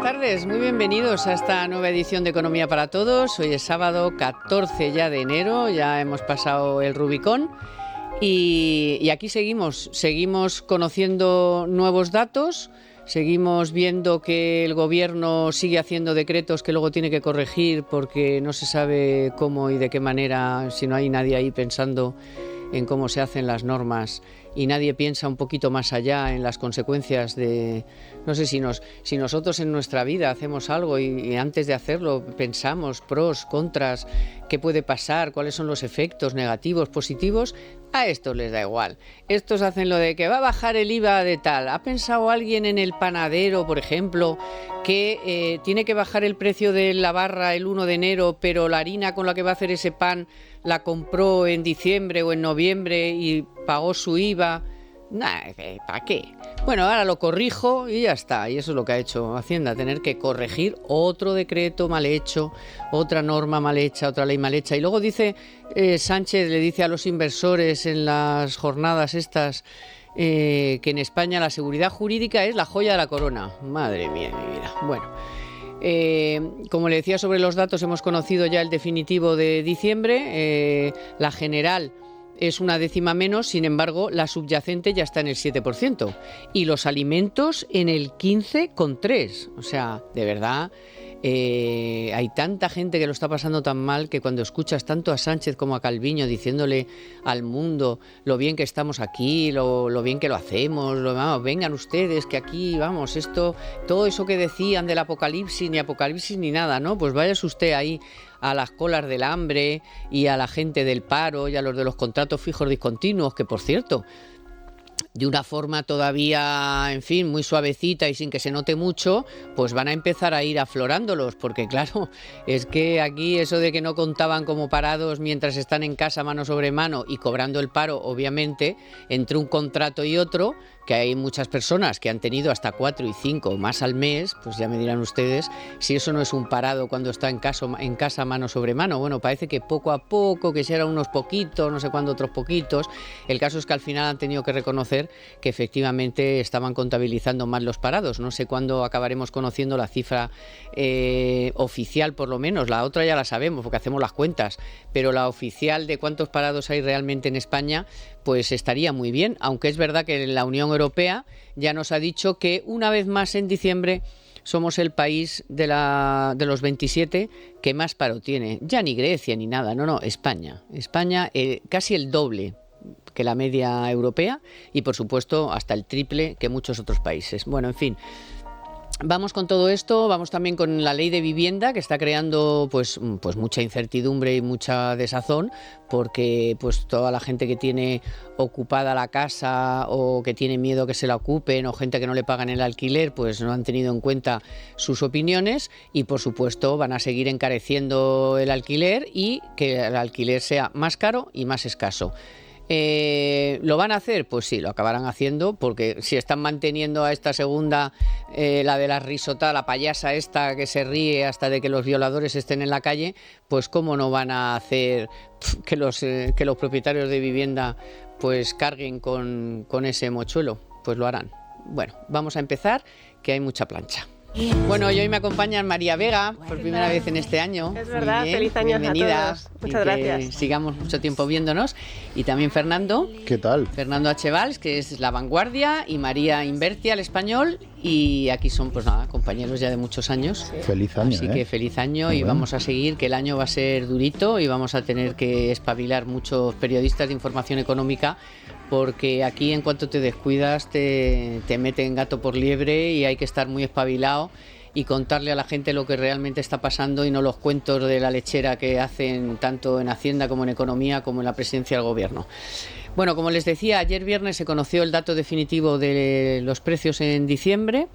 buenas tardes, muy bienvenidos a esta nueva edición de Economía para Todos. Hoy es sábado 14 ya de enero, ya hemos pasado el Rubicón y aquí seguimos conociendo nuevos datos, seguimos viendo que el gobierno sigue haciendo decretos que luego tiene que corregir porque no se sabe cómo y de qué manera, si no hay nadie ahí pensando en cómo se hacen las normas y nadie piensa un poquito más allá en las consecuencias de, no sé, si nosotros en nuestra vida hacemos algo y antes de hacerlo pensamos pros, contras, qué puede pasar, cuáles son los efectos negativos, positivos. A estos les da igual. Estos hacen lo de que va a bajar el IVA de tal. ¿Ha pensado alguien en el panadero, por ejemplo, que tiene que bajar el precio de la barra el 1 de enero, pero la harina con la que va a hacer ese pan la compró en diciembre o en noviembre y pagó su IVA? Nah, ¿para qué? Bueno, ahora lo corrijo y ya está. Y eso es lo que ha hecho Hacienda, tener que corregir otro decreto mal hecho, otra norma mal hecha, otra ley mal hecha. Y luego dice Sánchez, le dice a los inversores en las jornadas estas que en España la seguridad jurídica es la joya de la corona. Madre mía de mi vida. Bueno, como le decía sobre los datos, hemos conocido ya el definitivo de diciembre, la general es una décima menos, sin embargo, la subyacente ya está en el 7% y los alimentos en el 15,3%. O sea, de verdad, hay tanta gente que lo está pasando tan mal que cuando escuchas tanto a Sánchez como a Calviño diciéndole al mundo lo bien que estamos aquí, lo bien que lo hacemos, vamos, vengan ustedes, que aquí, vamos, todo eso que decían del apocalipsis, ni apocalipsis ni nada, ¿no? Pues váyase usted ahí a las colas del hambre y a la gente del paro y a los de los contratos fijos discontinuos, que por cierto, de una forma todavía, en fin, muy suavecita y sin que se note mucho, pues van a empezar a ir aflorándolos, porque claro, es que aquí eso de que no contaban como parados mientras están en casa mano sobre mano y cobrando el paro, obviamente, entre un contrato y otro, que hay muchas personas que han tenido hasta 4 y 5 más al mes, pues ya me dirán ustedes si eso no es un parado cuando está en casa mano sobre mano. Bueno, parece que poco a poco, que si eran unos poquitos, no sé cuándo otros poquitos. El caso es que al final han tenido que reconocer que efectivamente estaban contabilizando mal los parados. No sé cuándo acabaremos conociendo la cifra oficial, por lo menos. La otra ya la sabemos porque hacemos las cuentas, pero la oficial de cuántos parados hay realmente en España, pues estaría muy bien, aunque es verdad que la Unión Europea ya nos ha dicho que una vez más en diciembre somos el país de los 27 que más paro tiene. Ya ni Grecia ni nada, no, España. España casi el doble que la media europea y por supuesto hasta el triple que muchos otros países. Bueno, en fin. Vamos con todo esto, vamos también con la ley de vivienda que está creando pues mucha incertidumbre y mucha desazón porque pues toda la gente que tiene ocupada la casa o que tiene miedo que se la ocupen o gente que no le pagan el alquiler pues no han tenido en cuenta sus opiniones y por supuesto van a seguir encareciendo el alquiler y que el alquiler sea más caro y más escaso. ¿Lo van a hacer? Pues sí, lo acabarán haciendo porque si están manteniendo a esta segunda, la de la risota, la payasa esta que se ríe hasta de que los violadores estén en la calle, pues cómo no van a hacer que los propietarios de vivienda pues carguen con ese mochuelo, pues lo harán. Bueno, vamos a empezar, que hay mucha plancha. Bueno, y hoy me acompaña María Vega por primera vez en este año. Es verdad, bien, feliz año bienvenida. a todos. Muchas gracias. Sigamos mucho tiempo viéndonos. Y también Fernando. ¿Qué tal? Fernando H. Valls, que es La Vanguardia, y María Inverti, al español. Y aquí son, pues nada, compañeros ya de muchos años. Sí. Feliz año. Así que feliz año. Muy y bueno. vamos a seguir, que el año va a ser durito y vamos a tener que espabilar muchos periodistas de información económica, porque aquí en cuanto te descuidas te meten gato por liebre y hay que estar muy espabilado y contarle a la gente lo que realmente está pasando y no los cuentos de la lechera que hacen tanto en Hacienda como en Economía como en la presidencia del Gobierno. Bueno, como les decía, ayer viernes se conoció el dato definitivo de los precios en diciembre.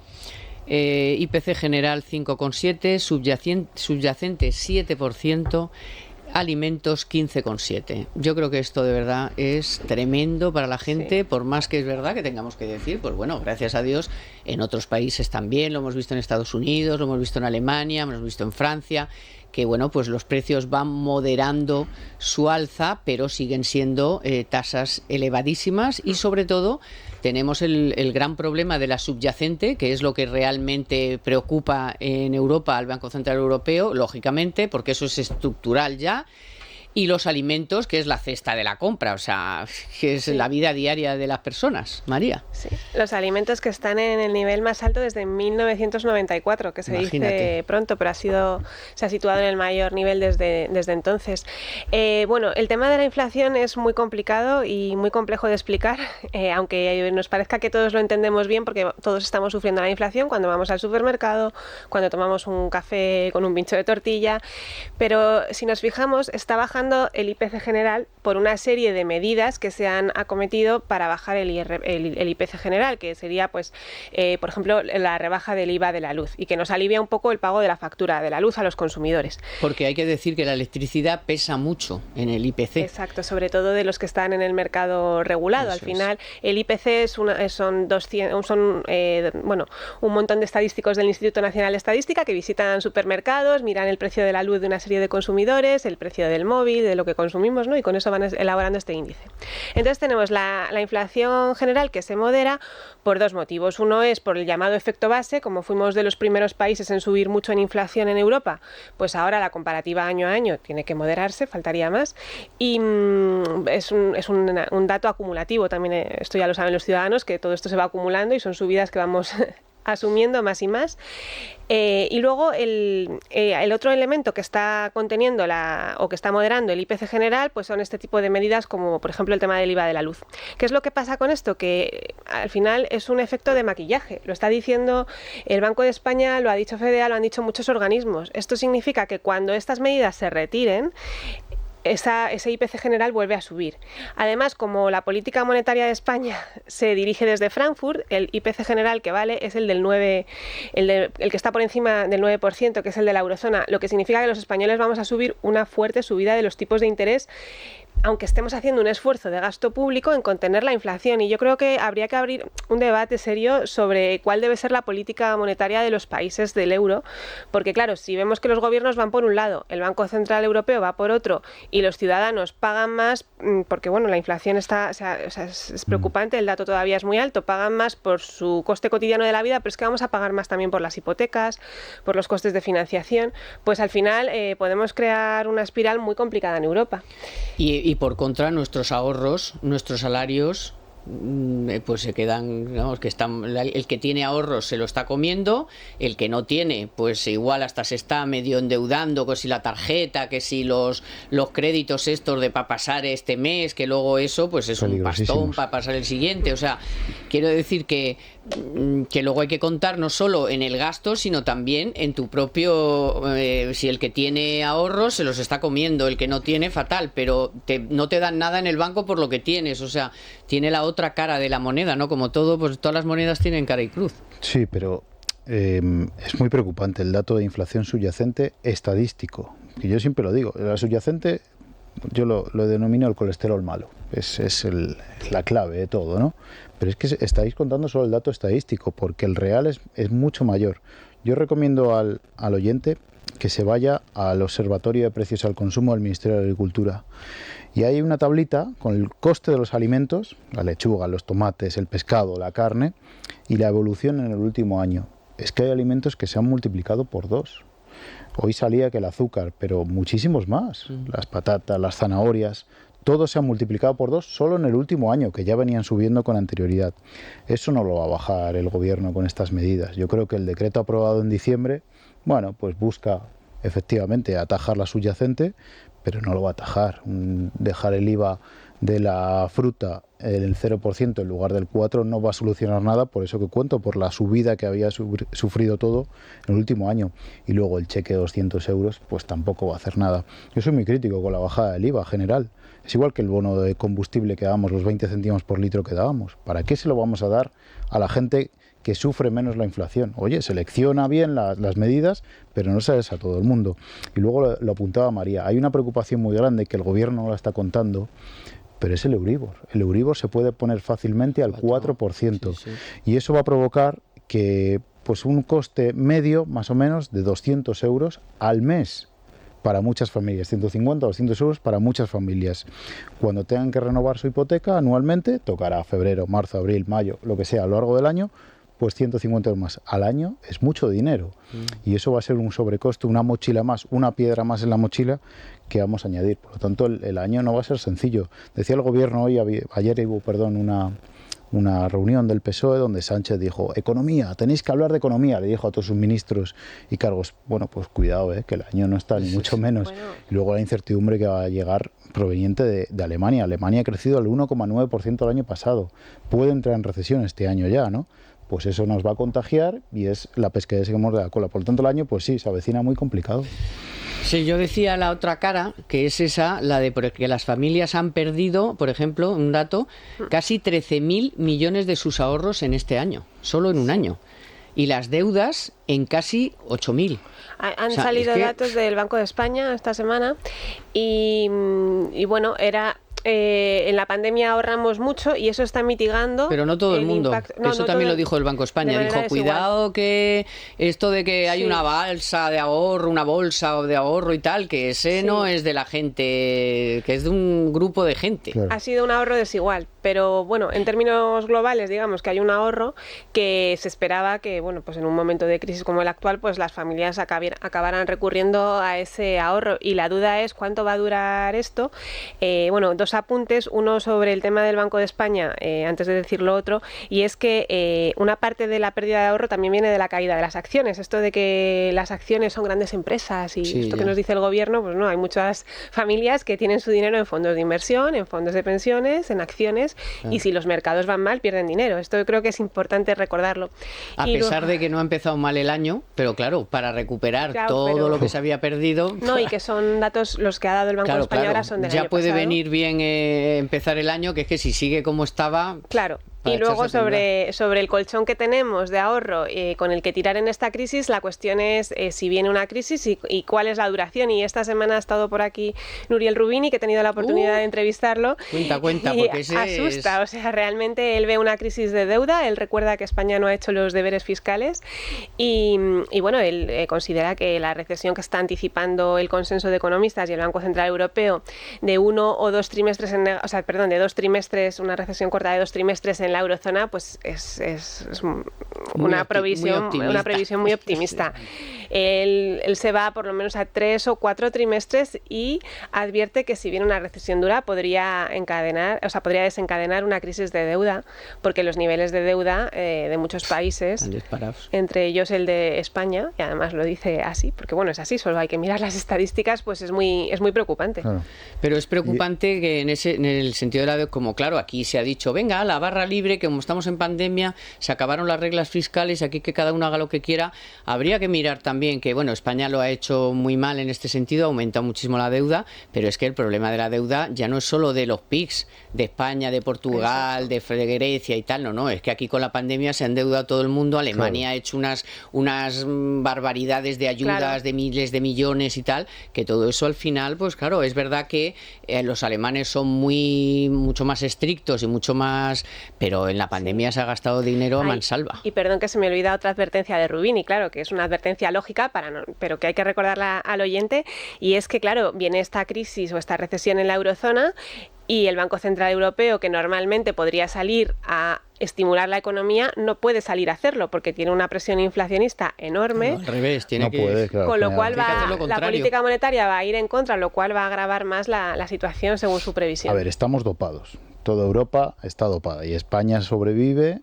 IPC general 5,7, subyacente 7%, alimentos 15,7. Yo creo que esto de verdad es tremendo para la gente, sí. Por más que es verdad que tengamos que decir, pues bueno, gracias a Dios, en otros países también, lo hemos visto en Estados Unidos, lo hemos visto en Alemania, lo hemos visto en Francia, que bueno, pues los precios van moderando su alza, pero siguen siendo tasas elevadísimas y sobre todo tenemos el gran problema de la subyacente, que es lo que realmente preocupa en Europa al Banco Central Europeo, lógicamente, porque eso es estructural ya. Y los alimentos, que es la cesta de la compra, o sea, que es la vida diaria de las personas, María. Sí, los alimentos que están en el nivel más alto desde 1994, que se dice pronto, pero se ha situado en el mayor nivel desde entonces. Bueno, el tema de la inflación es muy complicado y muy complejo de explicar, aunque nos parezca que todos lo entendemos bien, porque todos estamos sufriendo la inflación cuando vamos al supermercado, cuando tomamos un café con un pincho de tortilla, pero si nos fijamos, está bajando el IPC general por una serie de medidas que se han acometido para bajar el IPC general, que sería, pues, por ejemplo, la rebaja del IVA de la luz, y que nos alivia un poco el pago de la factura de la luz a los consumidores. Porque hay que decir que la electricidad pesa mucho en el IPC. Exacto, sobre todo de los que están en el mercado regulado. Al final, el IPC son un montón de estadísticos del Instituto Nacional de Estadística que visitan supermercados, miran el precio de la luz de una serie de consumidores, el precio del móvil, de lo que consumimos, ¿no? Y con eso van elaborando este índice. Entonces tenemos la inflación general, que se modera por dos motivos. Uno es por el llamado efecto base. Como fuimos de los primeros países en subir mucho en inflación en Europa, pues ahora la comparativa año a año tiene que moderarse, faltaría más. Y es un dato acumulativo también. Esto ya lo saben los ciudadanos, que todo esto se va acumulando y son subidas que vamos asumiendo más y más. Y luego el otro elemento que está conteniendo o que está moderando el IPC general, pues son este tipo de medidas, como por ejemplo el tema del IVA de la luz. ¿Qué es lo que pasa con esto? Que al final es un efecto de maquillaje. Lo está diciendo el Banco de España, lo ha dicho FEDEA, lo han dicho muchos organismos. Esto significa que cuando estas medidas se retiren, ese IPC general vuelve a subir. Además, como la política monetaria de España se dirige desde Frankfurt, el IPC general que vale es el del 9, el que está por encima del 9%, que es el de la eurozona, lo que significa que los españoles vamos a subir una fuerte subida de los tipos de interés, aunque estemos haciendo un esfuerzo de gasto público en contener la inflación. Y yo creo que habría que abrir un debate serio sobre cuál debe ser la política monetaria de los países del euro, porque claro, si vemos que los gobiernos van por un lado, el Banco Central Europeo va por otro, y los ciudadanos pagan más, porque bueno, la inflación es preocupante, el dato todavía es muy alto, pagan más por su coste cotidiano de la vida, pero es que vamos a pagar más también por las hipotecas, por los costes de financiación, pues al final podemos crear una espiral muy complicada en Europa. Y por contra, nuestros ahorros, nuestros salarios, pues se quedan, digamos, el que tiene ahorros se lo está comiendo, el que no tiene, pues igual hasta se está medio endeudando, que si la tarjeta, que si los créditos estos de para pasar este mes, que luego eso, pues es un pastón para pasar el siguiente. O sea, quiero decir que luego hay que contar no solo en el gasto, sino también en tu propio, si el que tiene ahorros se los está comiendo, el que no tiene, fatal, pero no te dan nada en el banco por lo que tienes, o sea, tiene la otra cara de la moneda, ¿no? Como todo, pues todas las monedas tienen cara y cruz. Sí, pero es muy preocupante el dato de inflación subyacente estadístico, que yo siempre lo digo, la subyacente yo lo denomino el colesterol malo, es la clave de todo, ¿no? Pero es que estáis contando solo el dato estadístico, porque el real es mucho mayor. Yo recomiendo al oyente que se vaya al Observatorio de Precios al Consumo del Ministerio de Agricultura. Y hay una tablita con el coste de los alimentos, la lechuga, los tomates, el pescado, la carne, y la evolución en el último año. Es que hay alimentos que se han multiplicado por 2. Hoy salía que el azúcar, pero muchísimos más. Las patatas, las zanahorias, todo se ha multiplicado por 2 solo en el último año, que ya venían subiendo con anterioridad. Eso no lo va a bajar el gobierno con estas medidas. Yo creo que el decreto aprobado en diciembre, bueno, pues busca efectivamente atajar la subyacente, pero no lo va a atajar. Dejar el IVA de la fruta en el 0% en lugar del 4% no va a solucionar nada, por eso que cuento, por la subida que había sufrido todo en el último año. Y luego el cheque de 200 euros, pues tampoco va a hacer nada. Yo soy muy crítico con la bajada del IVA general. Es igual que el bono de combustible que dábamos, los 20 céntimos por litro que dábamos. ¿Para qué se lo vamos a dar a la gente que sufre menos la inflación? Oye, selecciona bien las medidas, pero no se des a todo el mundo. Y luego lo apuntaba María, hay una preocupación muy grande que el gobierno no la está contando, pero es el Euribor. El Euribor se puede poner fácilmente al 4%, sí. Y eso va a provocar que pues un coste medio, más o menos, de 200 euros al mes para muchas familias, 150 o 200 euros para muchas familias. Cuando tengan que renovar su hipoteca anualmente, tocará febrero, marzo, abril, mayo, lo que sea, a lo largo del año, pues 150 euros más al año es mucho dinero. Y eso va a ser un sobrecoste, una mochila más, una piedra más en la mochila que vamos a añadir. Por lo tanto, el año no va a ser sencillo. Decía el gobierno ayer hubo, una reunión del PSOE donde Sánchez dijo, economía, tenéis que hablar de economía, le dijo a todos sus ministros y cargos. Bueno, pues cuidado, que el año no está ni mucho menos. Bueno. Y luego la incertidumbre que va a llegar proveniente de Alemania. Alemania ha crecido al 1,9% el año pasado. Puede entrar en recesión este año ya, ¿no? Pues eso nos va a contagiar y es la pesquería que morde la cola. Por lo tanto, el año, pues sí, se avecina muy complicado. Sí, yo decía la otra cara, que es esa, la de que las familias han perdido, por ejemplo, un dato, casi 13.000 millones de sus ahorros en este año, solo en un año. Y las deudas en casi 8.000. Han salido datos del Banco de España esta semana y bueno, era... en la pandemia ahorramos mucho y eso está mitigando. Pero no todo el mundo. Eso también lo dijo el Banco de España. Dijo, cuidado que esto de que hay una bolsa de ahorro, una bolsa de ahorro y tal, que ese no es de la gente, que es de un grupo de gente. Claro. Ha sido un ahorro desigual. Pero bueno, en términos globales, digamos que hay un ahorro que se esperaba que, bueno, pues en un momento de crisis como el actual, pues las familias acabaran recurriendo a ese ahorro. Y la duda es cuánto va a durar esto. Bueno, dos apuntes, uno sobre el tema del Banco de España, antes de decir lo otro, y es que una parte de la pérdida de ahorro también viene de la caída de las acciones. Esto de que las acciones son grandes empresas y esto que nos dice el gobierno, pues no, hay muchas familias que tienen su dinero en fondos de inversión, en fondos de pensiones, en acciones, y si los mercados van mal, pierden dinero. Esto yo creo que es importante recordarlo. A pesar de que no ha empezado mal el año, pero claro, para recuperar todo lo que se había perdido... No, y que son datos los que ha dado el Banco de España ahora son del año pasado. Ya puede venir bien empezar el año, que es que si sigue como estaba... Claro. Y luego sobre el colchón que tenemos de ahorro con el que tirar en esta crisis, la cuestión es si viene una crisis y cuál es la duración. Y esta semana ha estado por aquí Nuriel Rubini, que he tenido la oportunidad de entrevistarlo. Cuenta, y porque asusta. O sea, realmente él ve una crisis de deuda, él recuerda que España no ha hecho los deberes fiscales y bueno, él considera que la recesión que está anticipando el consenso de economistas y el Banco Central Europeo de 1 o 2 trimestres, de 2 trimestres, una recesión corta de 2 trimestres en la eurozona, pues es una previsión muy optimista. Él se va por lo menos a 3 o 4 trimestres y advierte que si viene una recesión dura podría desencadenar una crisis de deuda, porque los niveles de deuda de muchos países, entre ellos el de España, y además lo dice así, porque bueno, es así, solo hay que mirar las estadísticas, pues es muy preocupante. Claro. Pero es preocupante que en el sentido de como claro, aquí se ha dicho, venga, la barra libre, que como estamos en pandemia, se acabaron las reglas fiscales, aquí que cada uno haga lo que quiera. Habría que mirar también que, bueno, España lo ha hecho muy mal en este sentido, ha aumentado muchísimo la deuda, pero es que el problema de la deuda ya no es solo de los PIGs, de España, de Portugal, de Grecia y tal, no, es que aquí con la pandemia se ha endeudado todo el mundo, Alemania ha hecho unas barbaridades de ayudas de miles de millones y tal, que todo eso al final, pues claro, es verdad que los alemanes son mucho más estrictos y mucho más, pero en la pandemia se ha gastado dinero a mansalva. Y perdón que se me olvida otra advertencia de Rubini, claro, que es una advertencia lógica, pero que hay que recordarla al oyente, y es que, claro, viene esta crisis o esta recesión en la eurozona y el Banco Central Europeo, que normalmente podría salir a estimular la economía, no puede salir a hacerlo porque tiene una presión inflacionista enorme. No, al revés, con lo cual la política monetaria va a ir en contra, lo cual va a agravar más la situación según su previsión. A ver, estamos dopados. Toda Europa está dopada y España sobrevive,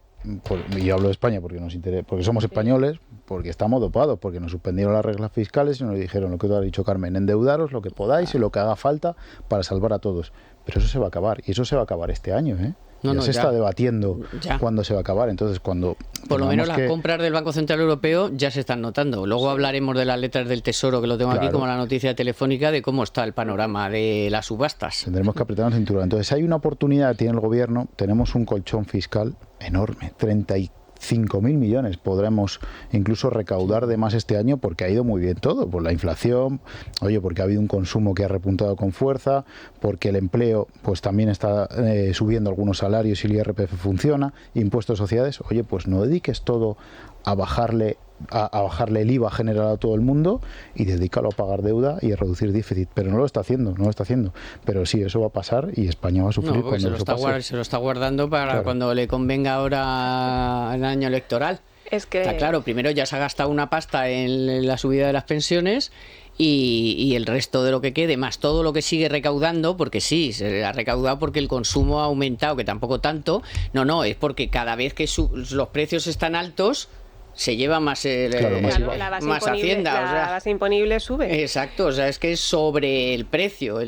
y yo hablo de España porque somos españoles, porque estamos dopados, porque nos suspendieron las reglas fiscales y nos dijeron lo que tú has dicho, Carmen, endeudaros lo que podáis y lo que haga falta para salvar a todos. Pero eso se va a acabar, y eso se va a acabar este año, ¿eh? Se está debatiendo cuándo se va a acabar. Entonces, cuando por lo menos las compras del Banco Central Europeo ya se están notando. Luego hablaremos de las letras del Tesoro, que lo tengo aquí como la noticia telefónica de cómo está el panorama de las subastas. Tendremos que apretar la cintura. Entonces, hay una oportunidad, tiene el gobierno, tenemos un colchón fiscal enorme, 35.000 millones podremos incluso recaudar de más este año, porque ha ido muy bien todo, por la inflación, porque ha habido un consumo que ha repuntado con fuerza, porque el empleo pues también está subiendo algunos salarios y el IRPF funciona, impuestos de sociedades. Pues no dediques todo a bajarle el IVA general a todo el mundo y dedícalo a pagar deuda y a reducir déficit, pero no lo está haciendo. Pero sí, eso va a pasar y España va a sufrir cuando eso pase. Se lo está guardando para cuando le convenga ahora el año electoral. Es que... Está claro, primero ya se ha gastado una pasta en la subida de las pensiones y el resto de lo que quede, más todo lo que sigue recaudando, porque sí, se ha recaudado porque el consumo ha aumentado, que tampoco tanto, es porque cada vez que los precios están altos, se lleva más, más hacienda. La base imponible sube. Exacto, es que es sobre el precio.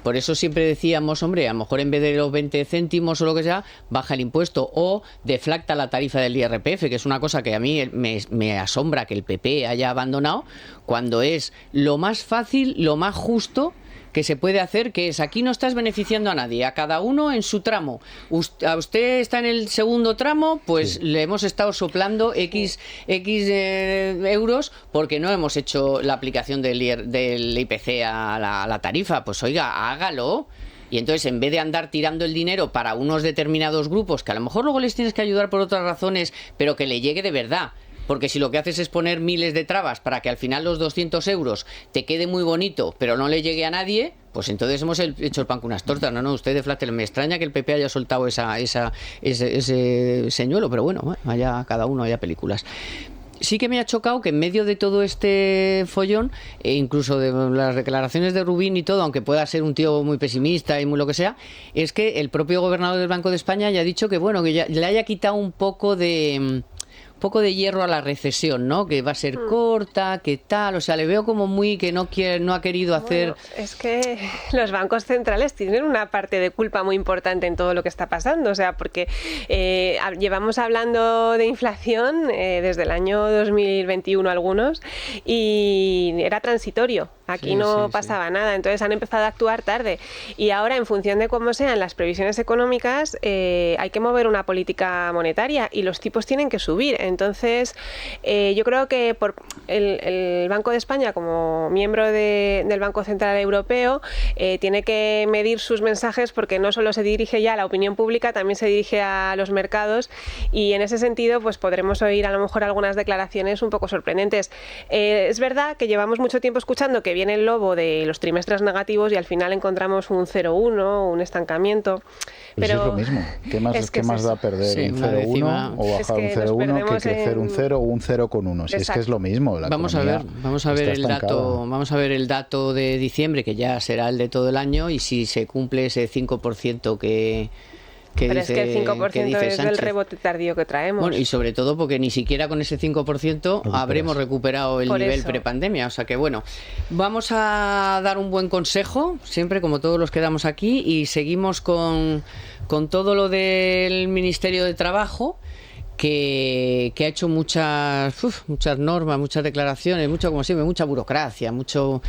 Por eso siempre decíamos, hombre, a lo mejor en vez de los 20 céntimos o lo que sea, baja el impuesto o deflacta la tarifa del IRPF, que es una cosa que a mí me asombra que el PP haya abandonado, cuando es lo más fácil, lo más justo que se puede hacer, que es: aquí no estás beneficiando a nadie, a cada uno en su tramo. A usted está en el segundo tramo, pues sí, le hemos estado soplando X euros porque no hemos hecho la aplicación del IPC a la tarifa. Pues oiga, hágalo. Y entonces, en vez de andar tirando el dinero para unos determinados grupos, que a lo mejor luego les tienes que ayudar por otras razones, pero que le llegue de verdad. Porque si lo que haces es poner miles de trabas para que al final los 200 euros te quede muy bonito, pero no le llegue a nadie, pues entonces hemos hecho el pan con unas tortas. Usted deflate. Me extraña que el PP haya soltado ese señuelo, pero bueno, allá cada uno, haya películas. Sí que me ha chocado que en medio de todo este follón, incluso de las declaraciones de Rubín y todo, aunque pueda ser un tío muy pesimista y muy lo que sea, es que el propio gobernador del Banco de España haya dicho que que ya le haya quitado un poco de hierro a la recesión, ¿no? Que va a ser corta, que tal, le veo como muy que no ha querido hacer... Bueno, es que los bancos centrales tienen una parte de culpa muy importante en todo lo que está pasando, porque llevamos hablando de inflación desde el año 2021 algunos, y era transitorio. Aquí no pasaba nada, entonces han empezado a actuar tarde. Y ahora, en función de cómo sean las previsiones económicas, hay que mover una política monetaria y los tipos tienen que subir. Entonces, yo creo que por el Banco de España, como miembro del Banco Central Europeo, tiene que medir sus mensajes, porque no solo se dirige ya a la opinión pública, también se dirige a los mercados, y en ese sentido pues podremos oír a lo mejor algunas declaraciones un poco sorprendentes. Es verdad que llevamos mucho tiempo escuchando que viene el lobo de los trimestres negativos y al final encontramos un 0,1, un estancamiento. Pero es lo mismo. ¿Qué más da perder un 0,1 o bajar un 0,1 que crecer un 0 o un 0,1? Si es que es lo mismo. Vamos a ver el dato de diciembre, que ya será el de todo el año, y si se cumple ese 5% pero dice, es que el 5% es del rebote tardío que traemos. Bueno, y sobre todo porque ni siquiera con ese 5% habremos recuperado el nivel prepandemia. O sea que bueno, vamos a dar un buen consejo, siempre como todos los que damos aquí, y seguimos con todo lo del Ministerio de Trabajo, que ha hecho muchas normas, muchas declaraciones, como siempre, mucha burocracia, mucho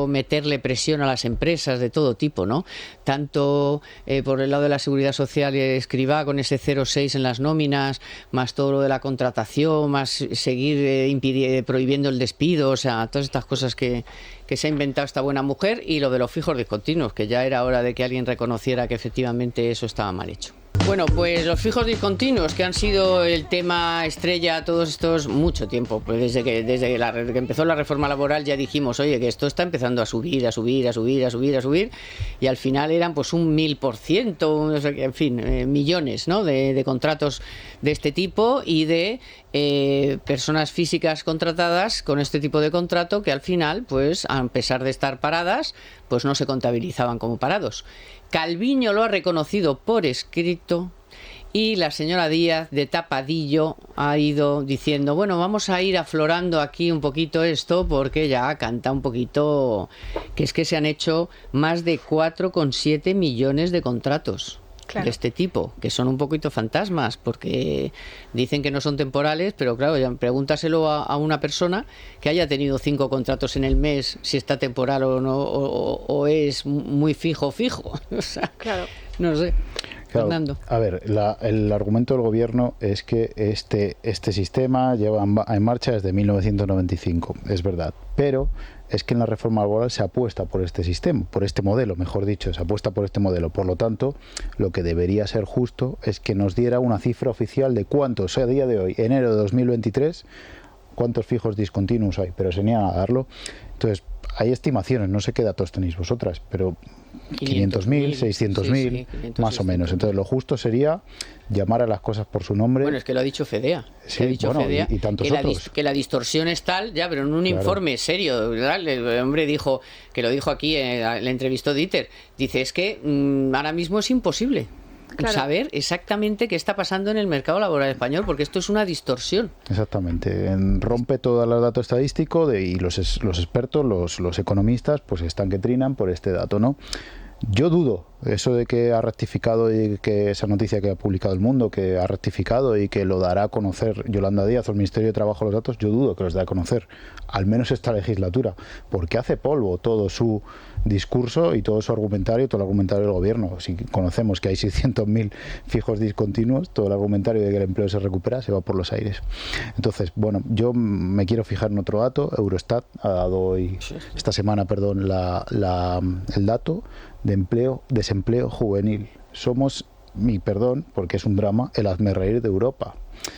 meterle presión a las empresas de todo tipo, ¿no? Tanto por el lado de la Seguridad Social, Escrivá con ese 0,6 en las nóminas, más todo lo de la contratación, más seguir prohibiendo el despido, todas estas cosas que se ha inventado esta buena mujer, y lo de los fijos discontinuos, que ya era hora de que alguien reconociera que efectivamente eso estaba mal hecho. Bueno, pues los fijos discontinuos, que han sido el tema estrella todos estos mucho tiempo, pues desde que empezó la reforma laboral ya dijimos, oye, que esto está empezando a subir, y al final eran pues un 1000%, en fin, millones, ¿no?, de contratos de este tipo, y de personas físicas contratadas con este tipo de contrato, que al final, pues a pesar de estar paradas, pues no se contabilizaban como parados. Calviño lo ha reconocido por escrito, y la señora Díaz, de tapadillo, ha ido diciendo, bueno, vamos a ir aflorando aquí un poquito esto, porque ya canta un poquito, que es que se han hecho más de 4,7 millones de contratos. Claro. De este tipo, que son un poquito fantasmas, porque dicen que no son temporales, pero claro, ya pregúntaselo a una persona que haya tenido 5 contratos en el mes, si está temporal o no, o es muy fijo. O sea, claro. No sé. Claro, Fernando. A ver, el argumento del gobierno es que este sistema lleva en marcha desde 1995, es verdad, pero es que en la reforma laboral se apuesta por este sistema, por este modelo, mejor dicho, se apuesta por este modelo. Por lo tanto, lo que debería ser justo es que nos diera una cifra oficial de cuántos, a día de hoy, enero de 2023, cuántos fijos discontinuos hay, pero se niegan a darlo. Entonces, hay estimaciones, no sé qué datos tenéis vosotras, pero 500.000, 600.000, sí, más o menos. Entonces, lo justo sería llamar a las cosas por su nombre. Bueno, es que lo ha dicho FEDEA. Sí, ha dicho bueno, FEDEA y tantos otros. que la distorsión es tal, ya, pero en un informe serio, ¿verdad? El hombre dijo, que lo dijo aquí, le entrevistó Dieter, dice, es que ahora mismo es imposible saber exactamente qué está pasando en el mercado laboral español, porque esto es una distorsión. Exactamente, rompe todo el dato estadístico y los expertos, los economistas, pues están que trinan por este dato, ¿no? Yo dudo eso de que ha rectificado y que esa noticia que ha publicado El Mundo, que ha rectificado y que lo dará a conocer Yolanda Díaz o el Ministerio de Trabajo los datos, yo dudo que los dé a conocer, al menos esta legislatura, porque hace polvo todo su discurso y todo su argumentario, todo el argumentario del gobierno. Si conocemos que hay 600.000 fijos discontinuos, todo el argumentario de que el empleo se recupera se va por los aires. Entonces, bueno, yo me quiero fijar en otro dato. Eurostat ha dado hoy, esta semana, perdón, el dato de desempleo juvenil. Somos, perdón, porque es un drama, el hazmerreír de Europa.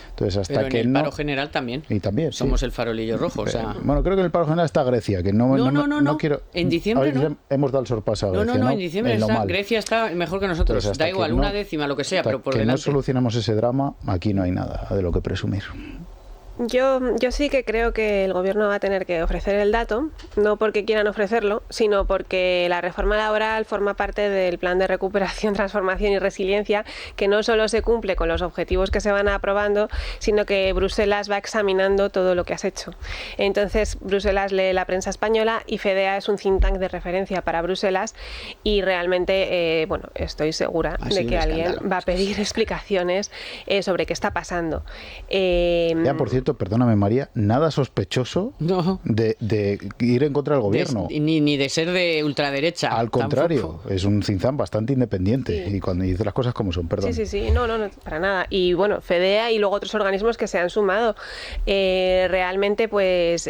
Entonces, hasta pero que en el paro general también. Y también somos el farolillo rojo. O sea... Bueno, creo que en el paro general está Grecia, que no quiero. En diciembre no. Hemos dado el sorpaso a Grecia. No, en diciembre Grecia está mejor que nosotros. Entonces, da igual, una décima, lo que sea, pero por que delante. no solucionamos ese drama, aquí no hay nada de lo que presumir. Yo sí que creo que el gobierno va a tener que ofrecer el dato, no porque quieran ofrecerlo, sino porque la reforma laboral forma parte del plan de recuperación, transformación y resiliencia, que no solo se cumple con los objetivos que se van aprobando, sino que Bruselas va examinando todo lo que has hecho. Entonces, Bruselas lee la prensa española y FEDEA es un think tank de referencia para Bruselas y realmente, bueno, estoy segura de que alguien va a pedir explicaciones sobre qué está pasando. Ya, por cierto, perdóname María, nada sospechoso de ir en contra del gobierno. Ni de ser de ultraderecha. Al contrario, tampoco. Es un think tank bastante independiente y cuando dice las cosas como son, perdón. Sí, no, para nada. Y bueno, FEDEA y luego otros organismos que se han sumado. Realmente, pues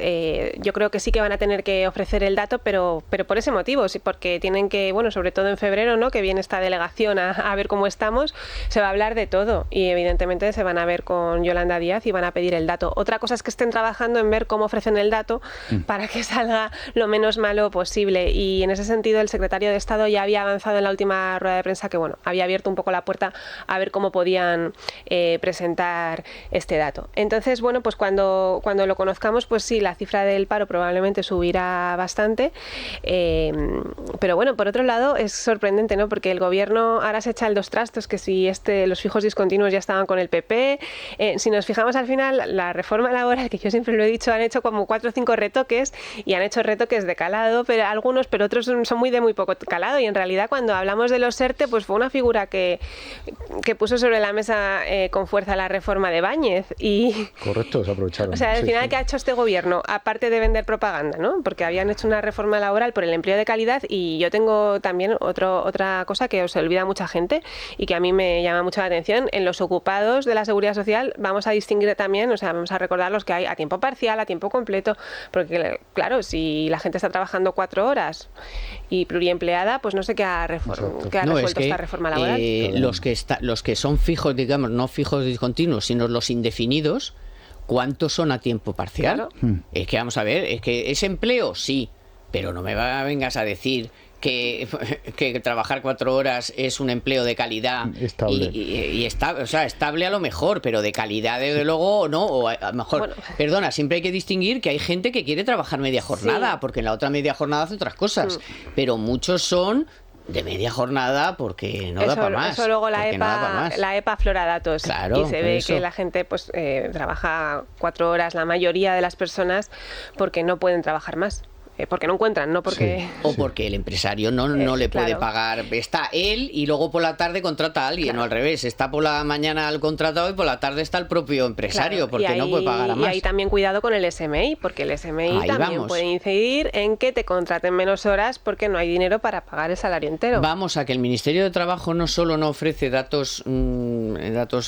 yo creo que sí que van a tener que ofrecer el dato, pero por ese motivo, sí, porque tienen que, bueno, sobre todo en febrero, ¿no? Que viene esta delegación a ver cómo estamos, se va a hablar de todo y evidentemente se van a ver con Yolanda Díaz y van a pedir el dato. Otra cosa es que estén trabajando en ver cómo ofrecen el dato para que salga lo menos malo posible. Y en ese sentido el secretario de Estado ya había avanzado en la última rueda de prensa que, bueno, había abierto un poco la puerta a ver cómo podían presentar este dato. Entonces, bueno, pues cuando lo conozcamos, pues sí, la cifra del paro probablemente subirá bastante. Pero bueno, por otro lado es sorprendente, ¿no? Porque el gobierno ahora se echa el dos trastos, que si los fijos discontinuos ya estaban con el PP. Si nos fijamos al final, la reforma laboral, que yo siempre lo he dicho, han hecho como 4 o 5 retoques y han hecho retoques de calado, pero otros son muy poco calado y en realidad cuando hablamos de los ERTE, pues fue una figura que puso sobre la mesa con fuerza la reforma de Báñez y... Correcto, se aprovecharon. O sea, al final, ¿qué ha hecho este gobierno? Aparte de vender propaganda, ¿no? Porque habían hecho una reforma laboral por el empleo de calidad y yo tengo también otra cosa que os olvida mucha gente y que a mí me llama mucho la atención. En los ocupados de la Seguridad Social vamos a distinguir también, o sea, vamos a recordar los que hay a tiempo parcial, a tiempo completo, porque claro, si la gente está trabajando 4 horas y pluriempleada, pues no sé qué ha resuelto esta reforma laboral. Los que son fijos, digamos, no fijos discontinuos, sino los indefinidos, ¿cuántos son a tiempo parcial? Claro. Es que vamos a ver, es que ese empleo sí, pero no me vengas a decir que trabajar 4 horas es un empleo de calidad estable. Estable a lo mejor, pero de calidad desde luego no, o a lo mejor, bueno, perdona, siempre hay que distinguir que hay gente que quiere trabajar media jornada, sí, porque en la otra media jornada hace otras cosas, pero muchos son de media jornada porque no da para más. Eso luego la EPA aflora datos, claro, y se ve que la gente pues trabaja 4 horas, la mayoría de las personas, porque no pueden trabajar más. Porque no encuentran, no porque... Sí, o porque el empresario no le puede pagar. Está él y luego por la tarde contrata a alguien, o al revés. Está por la mañana el contratado y por la tarde está el propio empresario, porque no puede pagar a más. Y ahí también cuidado con el SMI, porque el SMI también puede incidir en que te contraten menos horas porque no hay dinero para pagar el salario entero. Vamos a que el Ministerio de Trabajo no solo no ofrece datos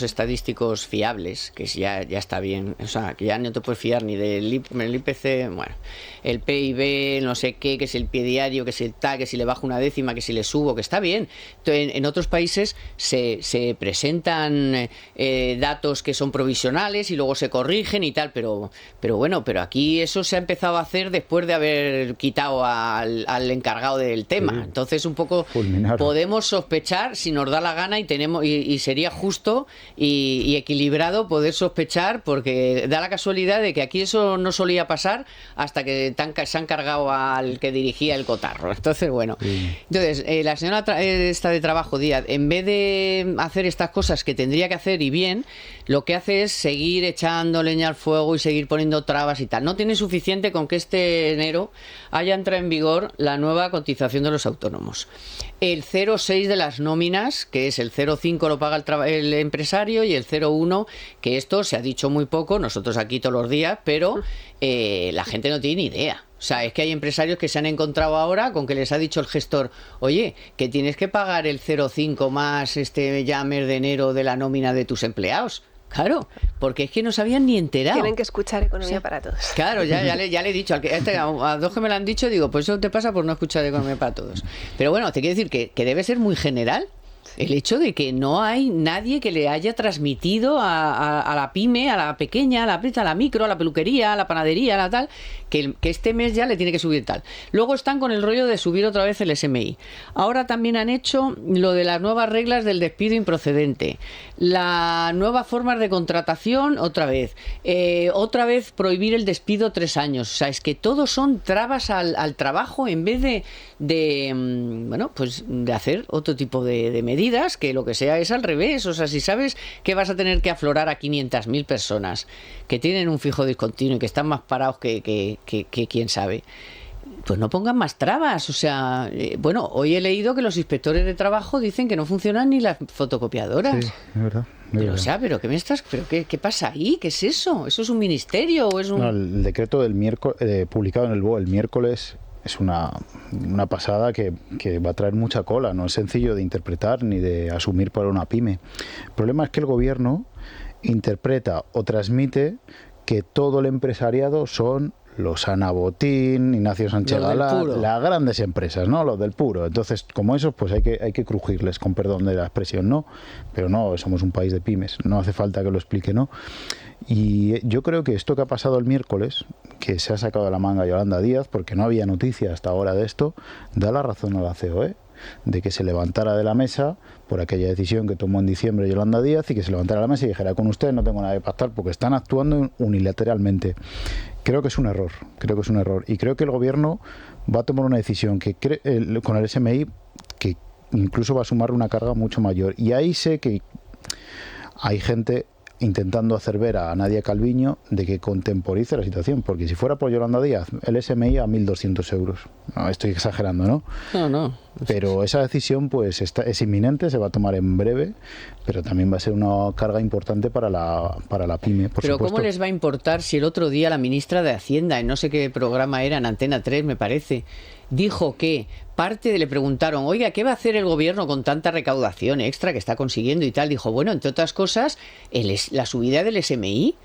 estadísticos fiables, que ya está bien, o sea, que ya no te puedes fiar ni del IPC, bueno, el PIB el no sé qué, que si el pie diario, que si el tal, que si le bajo una décima, que si le subo, que está bien. Entonces, en otros países se presentan datos que son provisionales y luego se corrigen y tal, pero bueno, pero aquí eso se ha empezado a hacer después de haber quitado al encargado del tema. Sí. Entonces, un poco podemos sospechar si nos da la gana y sería justo y equilibrado poder sospechar, porque da la casualidad de que aquí eso no solía pasar hasta que se han cargado al que dirigía el cotarro. Entonces, bueno. Sí. Entonces, la señora esta de Trabajo, Díaz, en vez de hacer estas cosas que tendría que hacer y bien, lo que hace es seguir echando leña al fuego y seguir poniendo trabas y tal. No tiene suficiente con que este enero haya entrado en vigor la nueva cotización de los autónomos. El 0,6 de las nóminas, que es el 0,5 lo paga el empresario, y el 0,1, que esto se ha dicho muy poco, nosotros aquí todos los días, pero la gente no tiene ni idea. O sea, es que hay empresarios que se han encontrado ahora con que les ha dicho el gestor, oye, que tienes que pagar el 0,5 más ya mes de enero de la nómina de tus empleados. Claro, porque es que no se habían ni enterado. Tienen que escuchar Economía para Todos. Claro, ya le he dicho, a dos que me lo han dicho, digo, pues eso te pasa por no escuchar Economía para Todos. Pero bueno, te quiero decir que debe ser muy general el hecho de que no hay nadie que le haya transmitido a la pyme, a la pequeña, a la micro, a la peluquería, a la panadería, a la tal, que este mes ya le tiene que subir tal. Luego están con el rollo de subir otra vez el SMI. Ahora también han hecho lo de las nuevas reglas del despido improcedente. La nueva forma de contratación, otra vez prohibir el despido 3 años. O sea, es que todos son trabas al trabajo en vez de hacer otro tipo de medidas, que lo que sea es al revés. O sea, si sabes que vas a tener que aflorar a 500.000 personas que tienen un fijo discontinuo y que están más parados que quién sabe, pues no pongan más trabas. O sea, hoy he leído que los inspectores de trabajo dicen que no funcionan ni las fotocopiadoras. Sí, es verdad. Pero, o sea, ¿qué pasa ahí? ¿Qué es eso? ¿Eso es un ministerio o es un...? No, el decreto del miércoles, publicado en el BOE el miércoles, es una pasada que va a traer mucha cola. No es sencillo de interpretar ni de asumir para una pyme. El problema es que el gobierno interpreta o transmite que todo el empresariado son los Ana Botín, Ignacio Sánchez Galán, las grandes empresas, ¿no? Los del puro. Entonces, como esos, pues hay que crujirles, con perdón de la expresión, ¿no? Pero no, somos un país de pymes, no hace falta que lo explique, ¿no? Y yo creo que esto que ha pasado el miércoles, que se ha sacado de la manga Yolanda Díaz, porque no había noticia hasta ahora de esto, da la razón a la COE, de que se levantara de la mesa por aquella decisión que tomó en diciembre Yolanda Díaz, y que se levantara de la mesa y dijera, con ustedes no tengo nada que pactar porque están actuando unilateralmente. Creo que es un error, y creo que el gobierno va a tomar una decisión que con el SMI que incluso va a sumar una carga mucho mayor, y ahí sé que hay gente intentando hacer ver a Nadia Calviño de que contemporice la situación, porque si fuera por Yolanda Díaz, el SMI a 1.200 euros. No, estoy exagerando, ¿no? No. Pero esa decisión pues es inminente, se va a tomar en breve, pero también va a ser una carga importante para la pyme, por pero supuesto. ¿Cómo les va a importar si el otro día la ministra de Hacienda, en no sé qué programa era, en Antena 3 me parece, dijo que le preguntaron, oiga, ¿qué va a hacer el gobierno con tanta recaudación extra que está consiguiendo y tal? Dijo, bueno, entre otras cosas, la subida del SMI.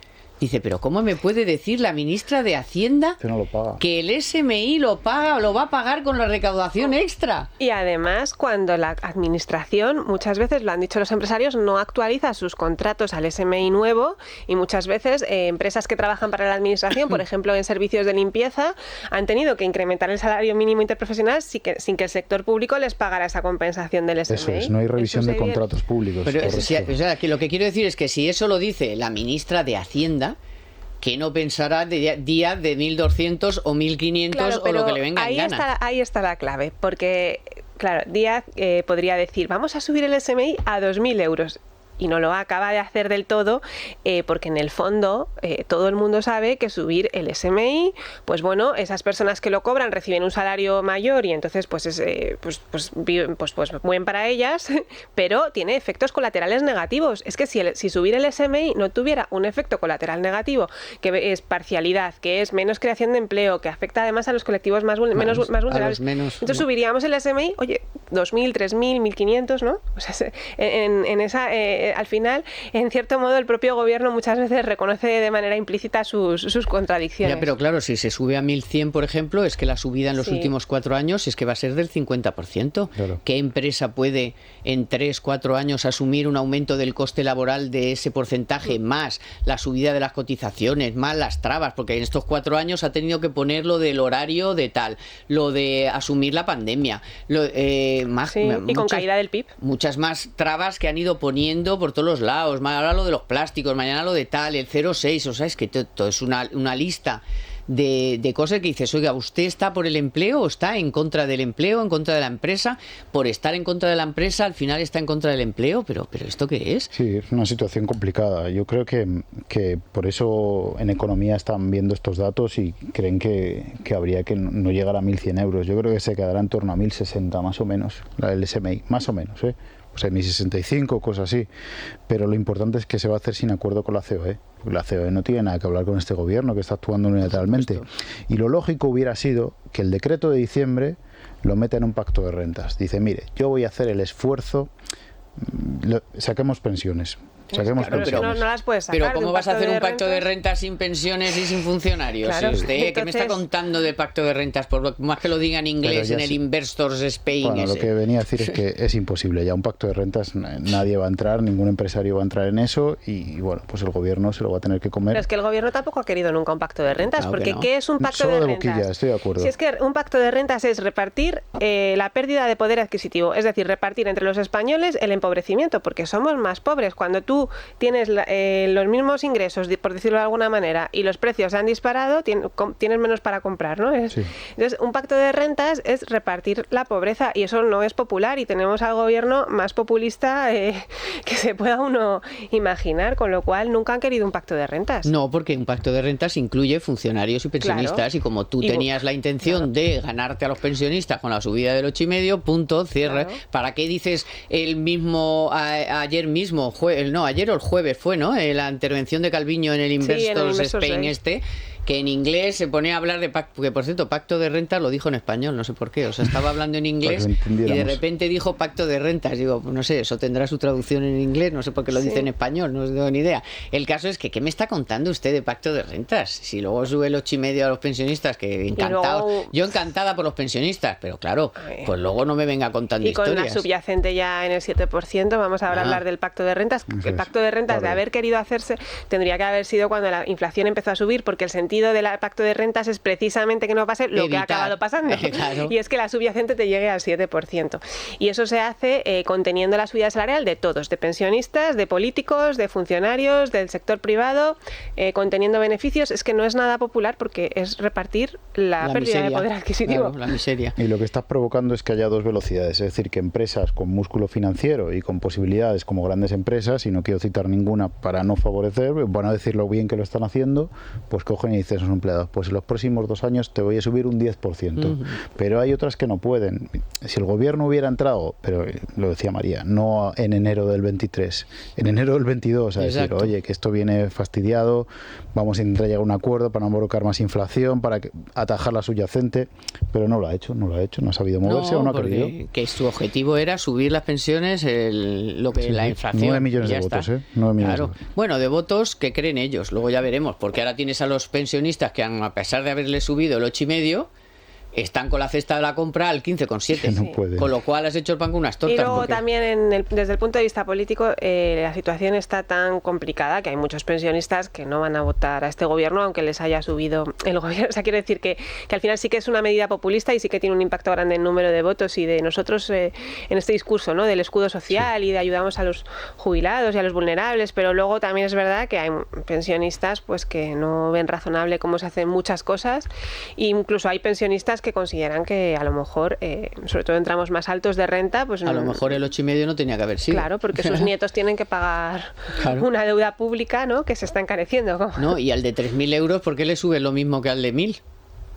Dice, pero ¿cómo me puede decir la ministra de Hacienda que no lo paga, que el SMI lo va a pagar con la recaudación extra? Y además, cuando la administración, muchas veces lo han dicho los empresarios, no actualiza sus contratos al SMI nuevo, y muchas veces empresas que trabajan para la administración, por ejemplo en servicios de limpieza, han tenido que incrementar el salario mínimo interprofesional sin que el sector público les pagara esa compensación del SMI. Eso es, no hay revisión de contratos públicos. Pero que lo que quiero decir es que si eso lo dice la ministra de Hacienda, que no pensará de día de 1.200 o 1.500, claro, o lo que le venga en gana. Ahí está la clave, porque, claro, Díaz podría decir, vamos a subir el SMI a 2.000 euros. Y no lo acaba de hacer del todo, porque en el fondo todo el mundo sabe que subir el SMI, pues bueno, esas personas que lo cobran reciben un salario mayor y entonces pues es buen para ellas, pero tiene efectos colaterales negativos. Es que si subir el SMI no tuviera un efecto colateral negativo, que es parcialidad, que es menos creación de empleo, que afecta además a los colectivos más vulnerables, entonces subiríamos el SMI, oye, 2.000, 3.000, 1.500, ¿no? O sea, en esa al final, en cierto modo, el propio gobierno muchas veces reconoce de manera implícita sus contradicciones. Ya, pero claro, si se sube a 1.100, por ejemplo, es que la subida en los últimos 4 años es que va a ser del 50%. Claro. ¿Qué empresa puede en 3-4 años asumir un aumento del coste laboral de ese porcentaje, más la subida de las cotizaciones, más las trabas? Porque en estos 4 años ha tenido que poner lo del horario de tal, lo de asumir la pandemia, y con caída del PIB. Muchas más trabas que han ido poniendo por todos los lados. Ahora lo de los plásticos, mañana lo de tal, el 0,6, o sea, es que todo es una lista de cosas que dices, oiga, ¿usted está por el empleo o está en contra del empleo, en contra de la empresa? Por estar en contra de la empresa, al final está en contra del empleo, pero ¿esto qué es? Sí, es una situación complicada. Yo creo que por eso en economía están viendo estos datos y creen que habría que no llegar a 1.100 euros. Yo creo que se quedará en torno a 1.060 más o menos, el SMI, más o menos, o sea, 1.065, cosas así. Pero lo importante es que se va a hacer sin acuerdo con la COE. La COE no tiene nada que hablar con este gobierno que está actuando unilateralmente. Y lo lógico hubiera sido que el decreto de diciembre lo meta en un pacto de rentas. Dice, mire, yo voy a hacer el esfuerzo, saquemos pensiones. Saquemos Claro, pero no las puedes sacar. Pero ¿cómo vas a hacer un pacto de rentas? rentas sin pensiones y sin funcionarios? Claro, Si usted, ¿qué me está entonces... contando del pacto de rentas? Por más que lo diga en inglés, en el Investors Spain. Bueno, lo que venía a decir es que es imposible. Ya un pacto de rentas nadie va a entrar, ningún empresario va a entrar en eso y bueno, pues el gobierno se lo va a tener que comer. Pero es que el gobierno tampoco ha querido nunca un pacto de rentas, Claro porque no. ¿qué es un pacto Solo de de rentas? boquilla, estoy de acuerdo. Si es que un pacto de rentas es repartir la pérdida de poder adquisitivo, es decir, repartir entre los españoles el empobrecimiento, porque somos más pobres. Cuando tú tienes los mismos ingresos, por decirlo de alguna manera, y los precios se han disparado, tienes menos para comprar, ¿no? Sí. Entonces, un pacto de rentas es repartir la pobreza y eso no es popular y tenemos al gobierno más populista que se pueda uno imaginar, con lo cual nunca han querido un pacto de rentas. No, porque un pacto de rentas incluye funcionarios y pensionistas, Claro. y como tú tenías la intención de ganarte a los pensionistas con la subida del 8,5, punto, cierre. Claro. ¿Para qué dices el mismo, ayer mismo, ayer o el jueves fue, ¿no? La intervención de Calviño en el Investors Spain que en inglés se ponía a hablar de pacto, que por cierto, pacto de rentas lo dijo en español, no sé por qué, o sea, estaba hablando en inglés y de repente dijo pacto de rentas, digo, pues no sé, eso tendrá su traducción en inglés, no sé por qué lo dice en español, no tengo ni idea. El caso es que, ¿qué me está contando usted de pacto de rentas? Si luego sube el 8,5 a los pensionistas, que encantado, luego... yo encantada por los pensionistas, pero claro, pues luego no me venga contando historias. Y con la subyacente ya en el 7%, vamos a hablar del pacto de rentas. El pacto de rentas, de haber querido hacerse, tendría que haber sido cuando la inflación empezó a subir, porque el sentido del pacto de rentas es precisamente que no pase lo que ha acabado pasando. Claro. Y es que la subyacente te llegue al 7%. Y eso se hace conteniendo la subida salarial de todos, de pensionistas, de políticos, de funcionarios, del sector privado, conteniendo beneficios. Es que no es nada popular porque es repartir la pérdida de poder adquisitivo. Claro, la miseria. Y lo que estás provocando es que haya dos velocidades, es decir, que empresas con músculo financiero y con posibilidades como grandes empresas, y no quiero citar ninguna para no favorecer, van a decir lo bien que lo están haciendo, pues cogen y dicen a sus empleados, pues en los próximos 2 años te voy a subir un 10%. Pero hay otras que no pueden. Si el gobierno hubiera entrado, pero lo decía María, no en enero del 23, en enero del 22, a decir, oye, que esto viene fastidiado, vamos a intentar llegar a un acuerdo para no provocar más inflación, para atajar la subyacente, pero no lo ha hecho, no ha sabido moverse o no ha querido. Que su objetivo era subir las pensiones, la inflación. 9 millones de votos, 9 millones de votos. Bueno, de votos que creen ellos, luego ya veremos, porque ahora tienes a los pensionistas que a pesar de haberle subido el 8,5, están con la cesta de la compra al 15,7. No puede. Con lo cual has hecho el pan con unas tortas. Y luego también desde el punto de vista político la situación está tan complicada que hay muchos pensionistas que no van a votar a este gobierno aunque les haya subido el gobierno. O sea, quiero decir que al final sí que es una medida populista y sí que tiene un impacto grande en número de votos y de nosotros en este discurso, ¿no?, del escudo social y de ayudamos a los jubilados y a los vulnerables, pero luego también es verdad que hay pensionistas pues que no ven razonable cómo se hacen muchas cosas e incluso hay pensionistas que consideran que a lo mejor, sobre todo en tramos más altos de renta, pues a lo mejor el 8,5 no tenía que haber sido. Claro, porque sus nietos tienen que pagar una deuda pública, ¿no?, que se está encareciendo. No, y al de 3.000 euros, ¿por qué le sube lo mismo que al de 1.000?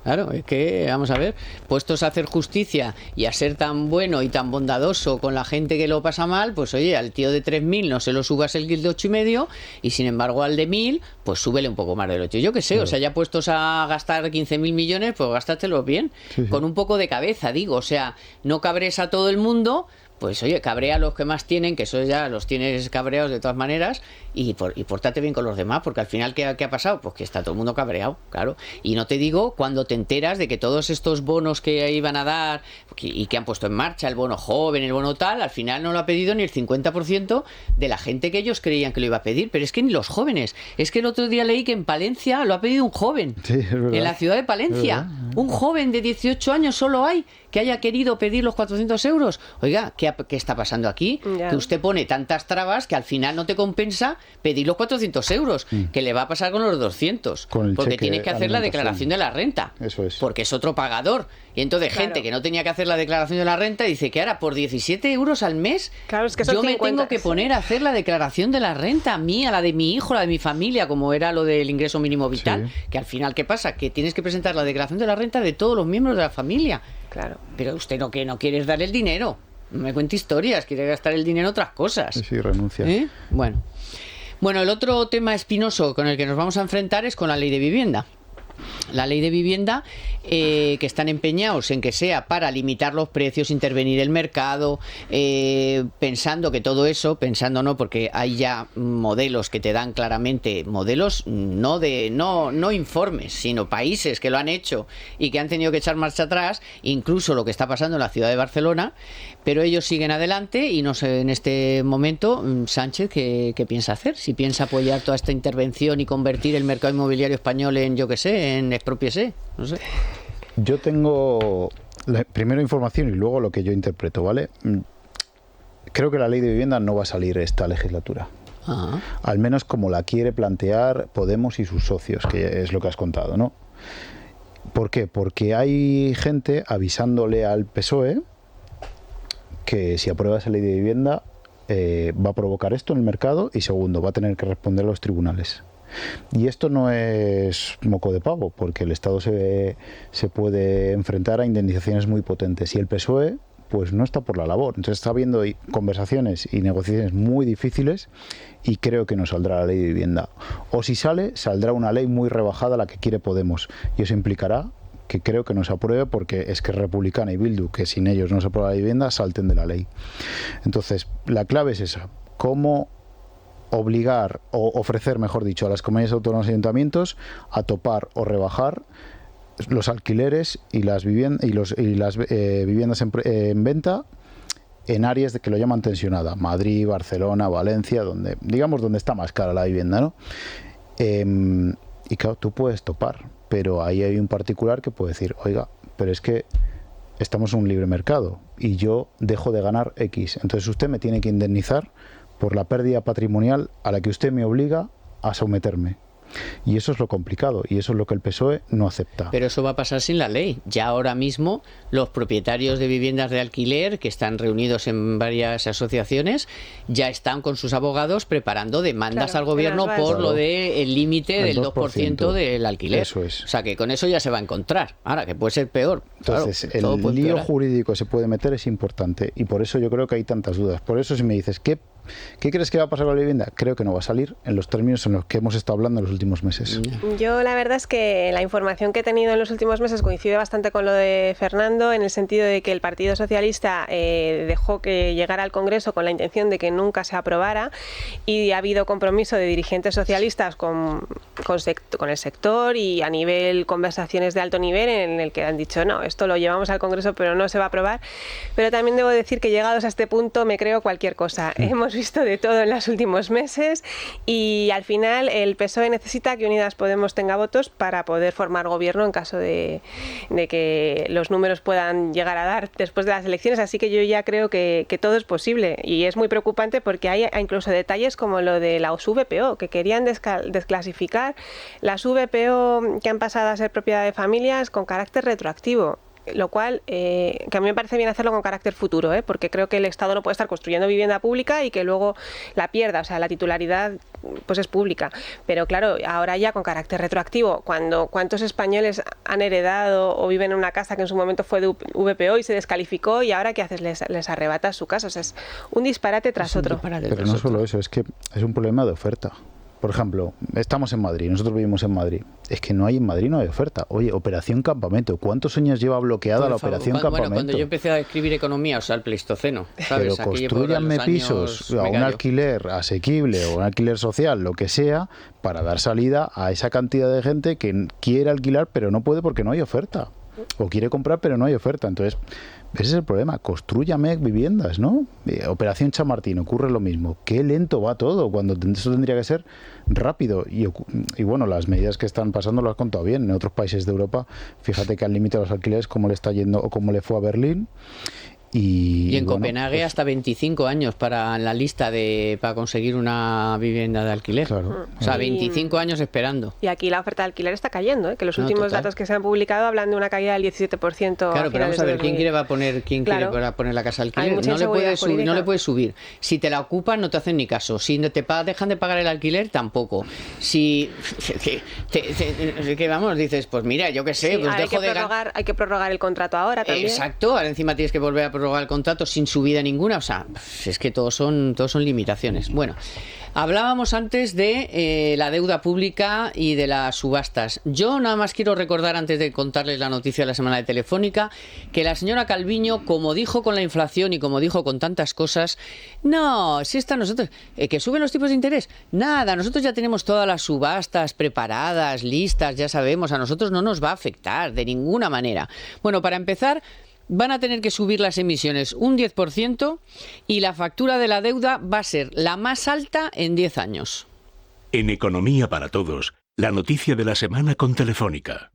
Claro, es que, vamos a ver, puestos a hacer justicia y a ser tan bueno y tan bondadoso con la gente que lo pasa mal, pues oye, al tío de 3.000 no se lo subas el de 8,5 y sin embargo al de 1.000, pues súbele un poco más del 8. Yo qué sé, o sea, ya puestos a gastar 15.000 millones, pues gástatelos bien, con un poco de cabeza, digo, o sea, no cabres a todo el mundo, pues oye, cabrea a los que más tienen, que eso ya los tienes cabreados de todas maneras, y pórtate bien con los demás, porque al final, ¿qué ha pasado? Pues que está todo el mundo cabreado, claro. Y no te digo cuando te enteras de que todos estos bonos que iban a dar y que han puesto en marcha, el bono joven, el bono tal, al final no lo ha pedido ni el 50% de la gente que ellos creían que lo iba a pedir, pero es que ni los jóvenes. Es que el otro día leí que en Palencia lo ha pedido un joven, Sí, es verdad. en la ciudad de Palencia. Un joven de 18 años solo hay que haya querido pedir los 400 euros. Oiga, ¿qué está pasando aquí? Ya. Que usted pone tantas trabas que al final no te compensa pedir los 400 euros, que le va a pasar con los 200. Con el Porque cheque tienes que hacer la alimentación. declaración de la renta. Eso es. Porque es otro pagador. Y entonces Claro. gente que no tenía que hacer la declaración de la renta dice que ahora por 17 euros al mes Claro, es que son yo me 50, tengo que sí. poner a hacer la declaración de la renta mía, la de mi hijo, la de mi familia, como era lo del ingreso mínimo vital. Sí. Que al final, ¿qué pasa? Que tienes que presentar la declaración de la renta de todos los miembros de la familia. Claro. Pero usted no quieres dar el dinero. No me cuente historias, quiere gastar el dinero en otras cosas. Sí, renuncia. ¿Eh? Bueno, el otro tema espinoso con el que nos vamos a enfrentar es con la ley de vivienda. La ley de vivienda, que están empeñados en que sea para limitar los precios, intervenir el mercado, pensando que todo eso, pensando no, porque hay ya modelos que te dan claramente, modelos no informes, sino países que lo han hecho y que han tenido que echar marcha atrás, incluso lo que está pasando en la ciudad de Barcelona, pero ellos siguen adelante y no sé en este momento, Sánchez, ¿qué piensa hacer? Si piensa apoyar toda esta intervención y convertir el mercado inmobiliario español en, yo qué sé, en expropiese, no sé. Yo tengo primero información y luego lo que yo interpreto, ¿vale? Creo que la ley de vivienda no va a salir esta legislatura. Ah, Al menos como la quiere plantear Podemos y sus socios, que es lo que has contado, ¿no? ¿Por qué? Porque hay gente avisándole al PSOE que si aprueba esa ley de vivienda va a provocar esto en el mercado y segundo, va a tener que responder a los tribunales. Y esto no es moco de pavo, porque el Estado se puede enfrentar a indemnizaciones muy potentes y el PSOE pues no está por la labor. Entonces está habiendo conversaciones y negociaciones muy difíciles y creo que no saldrá la ley de vivienda. O si sale, saldrá una ley muy rebajada, la que quiere Podemos. Y eso implicará que creo que no se apruebe porque es que Republicana y Bildu, que sin ellos no se aprueba la vivienda, salten de la ley. Entonces, la clave es esa. ¿Cómo obligar o ofrecer, mejor dicho, a las comunidades autónomas y ayuntamientos a topar o rebajar los alquileres y las viviendas en venta en áreas de que lo llaman tensionada, Madrid, Barcelona, Valencia, donde está más cara la vivienda, ¿no? Y claro, tú puedes topar, pero ahí hay un particular que puede decir, oiga, pero es que estamos en un libre mercado y yo dejo de ganar X, entonces usted me tiene que indemnizar por la pérdida patrimonial a la que usted me obliga a someterme. Y eso es lo complicado y eso es lo que el PSOE no acepta. pero eso va a pasar sin la ley. Ya ahora mismo los propietarios de viviendas de alquiler que están reunidos en varias asociaciones ya están con sus abogados preparando demandas Claro, al gobierno en las por bases. lo del límite El del 2% 2% del alquiler. Eso es. O sea que con eso ya se va a encontrar. Ahora, que puede ser peor. Entonces, Claro, todo el puede lío empeorar. jurídico que se puede meter es importante y por eso yo creo que hay tantas dudas. Por eso si me dices, ¿qué crees que va a pasar con la vivienda? Creo que no va a salir en los términos en los que hemos estado hablando en los últimos meses. Yo la verdad es que la información que he tenido en los últimos meses coincide bastante con lo de Fernando, en el sentido de que el Partido Socialista dejó que llegara al Congreso con la intención de que nunca se aprobara y ha habido compromiso de dirigentes socialistas con el sector y a nivel conversaciones de alto nivel en el que han dicho no, esto lo llevamos al Congreso pero no se va a aprobar. Pero también debo decir que llegados a este punto me creo cualquier cosa. Hemos visto de todo en los últimos meses y al final el PSOE necesita que Unidas Podemos tenga votos para poder formar gobierno en caso de que los números puedan llegar a dar después de las elecciones, así que yo ya creo que todo es posible y es muy preocupante porque hay incluso detalles como lo de las VPO, que querían desclasificar las VPO que han pasado a ser propiedad de familias con carácter retroactivo. Lo cual, que a mí me parece bien hacerlo con carácter futuro, porque creo que el Estado no puede estar construyendo vivienda pública y que luego la pierda, o sea, la titularidad pues es pública. Pero claro, ahora ya con carácter retroactivo, ¿cuántos españoles han heredado o viven en una casa que en su momento fue de VPO y se descalificó y ahora qué haces? Les arrebatas su casa. O sea, es un disparate tras otro. Disparate Pero tras no otro. solo eso, es que es un problema de oferta. por ejemplo, estamos en Madrid, nosotros vivimos en Madrid. Es que no hay en Madrid, no hay oferta. Oye, Operación Campamento. ¿Cuántos años lleva bloqueada la Operación Campamento? Bueno, cuando yo empecé a escribir economía, o sea, el Pleistoceno, ¿sabes? Pero construyanme pisos a un alquiler asequible o un alquiler social, lo que sea, para dar salida a esa cantidad de gente que quiere alquilar pero no puede porque no hay oferta. O quiere comprar pero no hay oferta. Entonces, ese es el problema. Constrúyame viviendas, ¿no? Operación Chamartín, ocurre lo mismo. Qué lento va todo, cuando eso tendría que ser rápido. Y bueno, las medidas que están pasando lo has contado bien. En otros países de Europa, fíjate que al límite de los alquileres, cómo le está yendo o cómo le fue a Berlín. Y en Copenhague hasta 25 años para la lista para conseguir una vivienda de alquiler. Claro. O sea, 25 años esperando. Y aquí la oferta de alquiler está cayendo, que los últimos datos que se han publicado hablan de una caída del 17%. Claro, pero vamos a ver, ¿quién quiere poner la casa de alquiler? No le puedes subir. Si te la ocupan, no te hacen ni caso. Si te dejan de pagar el alquiler, tampoco. Si que vamos, dices, pues mira, yo qué sé, sí, pues hay que prorrogar el contrato ahora también. Exacto, ahora encima tienes que volver a prorrogar el contrato sin subida ninguna, o sea, es que todos son limitaciones. Bueno, hablábamos antes de la deuda pública y de las subastas. Yo nada más quiero recordar, antes de contarles la noticia de la semana de Telefónica, que la señora Calviño, como dijo con la inflación y como dijo con tantas cosas, no, si está nosotros, que suben los tipos de interés, nada, nosotros ya tenemos todas las subastas preparadas, listas, ya sabemos, a nosotros no nos va a afectar de ninguna manera. Bueno, para empezar, van a tener que subir las emisiones un 10% y la factura de la deuda va a ser la más alta en 10 años. En Economía para Todos, la noticia de la semana con Telefónica.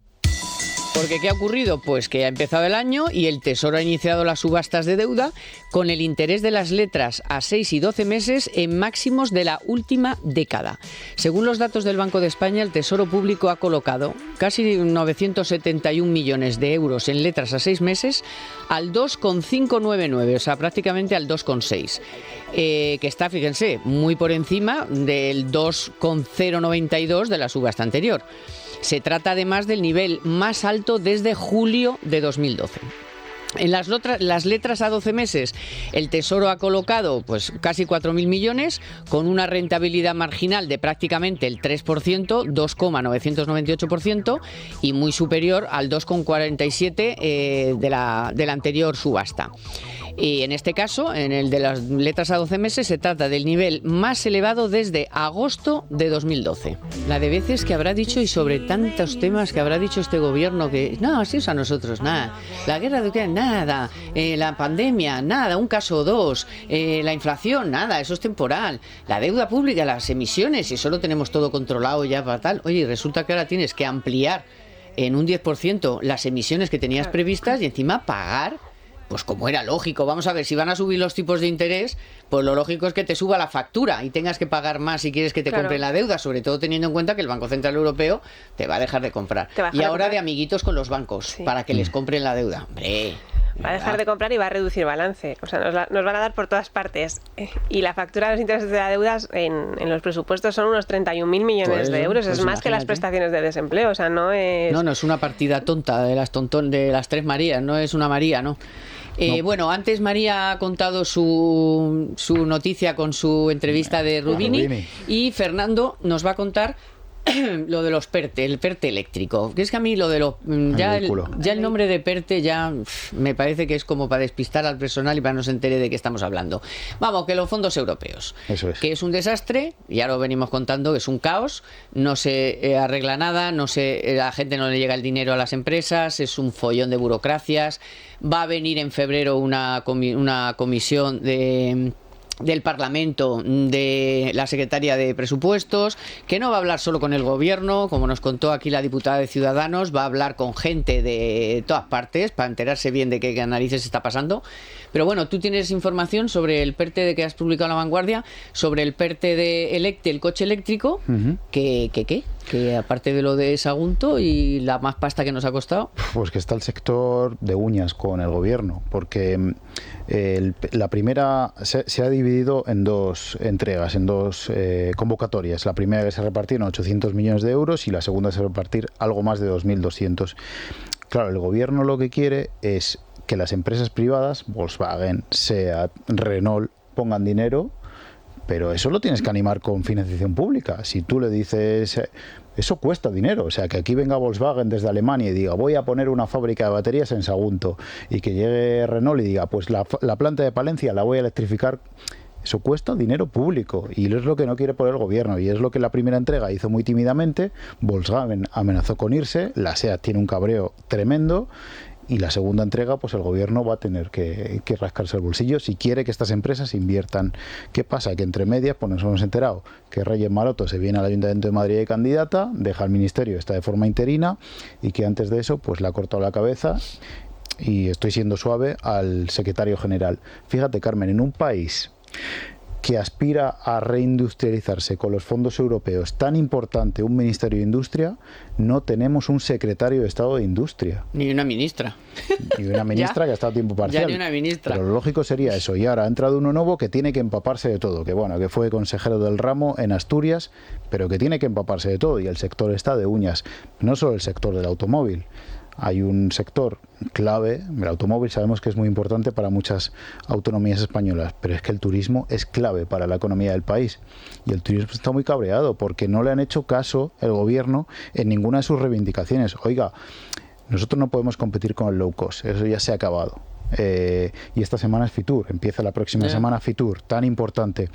Porque ¿qué ha ocurrido? Pues que ha empezado el año y el Tesoro ha iniciado las subastas de deuda con el interés de las letras a 6 y 12 meses en máximos de la última década. Según los datos del Banco de España, el Tesoro Público ha colocado casi 971 millones de euros en letras a 6 meses al 2,599, o sea, prácticamente al 2,6. Que está, fíjense, muy por encima del 2,092 de la subasta anterior. Se trata además del nivel más alto desde julio de 2012. En las letras a 12 meses, el Tesoro ha colocado pues casi 4.000 millones, con una rentabilidad marginal de prácticamente el 3%, 2,998%, y muy superior al 2,47% de la anterior subasta. Y en este caso, en el de las letras a 12 meses, se trata del nivel más elevado desde agosto de 2012. La de veces que habrá dicho, y sobre tantos temas que habrá dicho este gobierno, que no, si es a nosotros, nada, la guerra de Ucrania, nada, la pandemia, nada, un caso o dos, la inflación, nada, eso es temporal, la deuda pública, las emisiones, y solo tenemos todo controlado ya para tal. Oye, resulta que ahora tienes que ampliar en un 10% las emisiones que tenías previstas y encima pagar. Pues como era lógico, vamos a ver, si van a subir los tipos de interés, pues lo lógico es que te suba la factura y tengas que pagar más si quieres que te compre la deuda, sobre todo teniendo en cuenta que el Banco Central Europeo te va a dejar de comprar. Y ahora de amiguitos con los bancos, para que les compren la deuda. Hombre, va a dejar de comprar y va a reducir balance. O sea, nos van a dar por todas partes. Y la factura de los intereses de la deuda en los presupuestos son unos 31.000 millones de euros. Pues es más que las prestaciones de desempleo. O sea, no es... No es una partida tonta de las tres Marías. No es una María, ¿no? No. Bueno, antes María ha contado su noticia con su entrevista de Rubini, y Fernando nos va a contar lo de los PERTE, el PERTE eléctrico. Que es que a mí lo de los... Ya el nombre de PERTE ya me parece que es como para despistar al personal y para no se entere de qué estamos hablando. Vamos, que los fondos europeos. Eso es. Que es un desastre, ya lo venimos contando, es un caos, no se arregla nada, la gente no le llega el dinero a las empresas, es un follón de burocracias. Va a venir en febrero una comisión del Parlamento, de la Secretaría de Presupuestos, que no va a hablar solo con el Gobierno, como nos contó aquí la diputada de Ciudadanos, va a hablar con gente de todas partes para enterarse bien de qué narices está pasando. Pero bueno, tú tienes información sobre el PERTE de que has publicado en La Vanguardia, sobre el PERTE del coche eléctrico, que aparte de lo de Sagunto y la más pasta que nos ha costado. Pues que está el sector de uñas con el Gobierno, porque la primera se ha dividido en dos entregas, en dos convocatorias. La primera, que se repartieron 800 millones de euros, y la segunda se repartir algo más de 2.200. Claro, el Gobierno lo que quiere es que las empresas privadas, Volkswagen, SEAT, Renault, pongan dinero pero eso lo tienes que animar con financiación pública. Si tú le dices, eso cuesta dinero, o sea, que aquí venga Volkswagen desde Alemania y diga, voy a poner una fábrica de baterías en Sagunto, y que llegue Renault y diga, pues la planta de Palencia la voy a electrificar. Eso cuesta dinero público y es lo que no quiere poner el gobierno, y es lo que la primera entrega hizo muy tímidamente. Volkswagen amenazó con irse, la SEAT tiene un cabreo tremendo, y la segunda entrega, pues el gobierno va a tener que rascarse el bolsillo si quiere que estas empresas inviertan. ¿Qué pasa? Que entre medias pues nos hemos enterado que Reyes Maroto se viene al Ayuntamiento de Madrid de candidata, deja el ministerio, está de forma interina, y que antes de eso pues le ha cortado la cabeza, y estoy siendo suave, al secretario general. Fíjate, Carmen, en un país que aspira a reindustrializarse con los fondos europeos, tan importante un Ministerio de Industria, no tenemos un secretario de Estado de Industria. Ni una ministra. Ni una ministra que ha estado a tiempo parcial. Ya ni una ministra. Pero lo lógico sería eso. Y ahora ha entrado uno nuevo que tiene que empaparse de todo. Que bueno, que fue consejero del ramo en Asturias, pero que tiene que empaparse de todo. Y el sector está de uñas. No solo el sector del automóvil. Hay un sector clave, el automóvil sabemos que es muy importante para muchas autonomías españolas, pero es que el turismo es clave para la economía del país, y el turismo está muy cabreado porque no le han hecho caso el gobierno en ninguna de sus reivindicaciones. Oiga, nosotros no podemos competir con el low cost, eso ya se ha acabado. Y esta semana es Fitur, empieza la próxima semana Fitur, tan importante,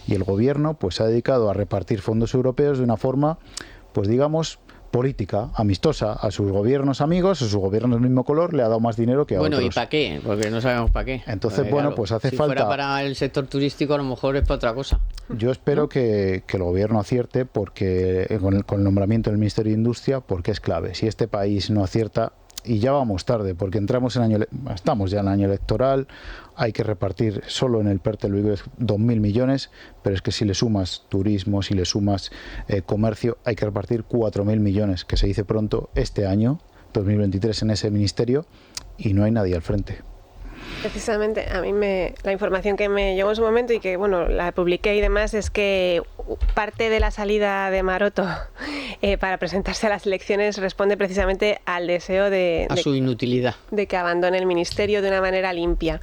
y el gobierno pues se ha dedicado a repartir fondos europeos de una forma, pues digamos, política, amistosa, a sus gobiernos amigos, a sus gobiernos del mismo color, le ha dado más dinero que a otros. Bueno, ¿y para qué? Porque no sabemos para qué. Entonces, bueno, claro, pues hace si falta... fuera para el sector turístico, a lo mejor es para otra cosa. Yo espero que el gobierno acierte porque con el nombramiento del Ministerio de Industria, porque es clave. Si este país no acierta, y ya vamos tarde, porque estamos ya en el año electoral, hay que repartir solo en el PERTE del IBEX 2.000 millones, pero es que si le sumas turismo, si le sumas comercio, hay que repartir 4.000 millones, que se dice pronto, este año, 2023, en ese ministerio, y no hay nadie al frente. Precisamente, a mí la información que me llegó en su momento y que, bueno, la publiqué y demás, es que parte de la salida de Maroto para presentarse a las elecciones responde precisamente al deseo a su inutilidad. De que abandone el ministerio de una manera limpia,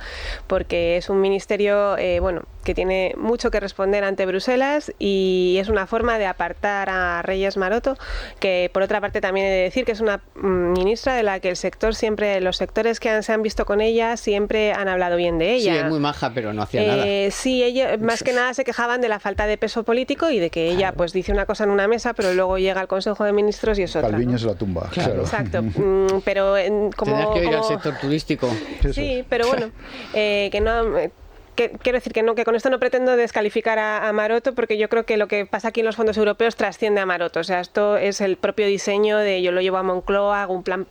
porque es un ministerio, bueno, que tiene mucho que responder ante Bruselas, y es una forma de apartar a Reyes Maroto, que por otra parte también he de decir que es una ministra de la que el sector siempre, los sectores que se han visto con ella siempre han hablado bien de ella. Sí, es muy maja, pero no hacía nada. Sí, ella más que nada se quejaban de la falta de peso político y de que ella pues dice una cosa en una mesa, pero luego llega al Consejo de Ministros y es otra. Calviño, ¿no? Se la tumba. Claro. Exacto. Pero como... Tendrás que ir al sector turístico. Sí, pero bueno, que no... quiero decir que con esto no pretendo descalificar a Maroto, porque yo creo que lo que pasa aquí en los fondos europeos trasciende a Maroto. O sea, esto es el propio diseño de yo lo llevo a Moncloa, hago un plan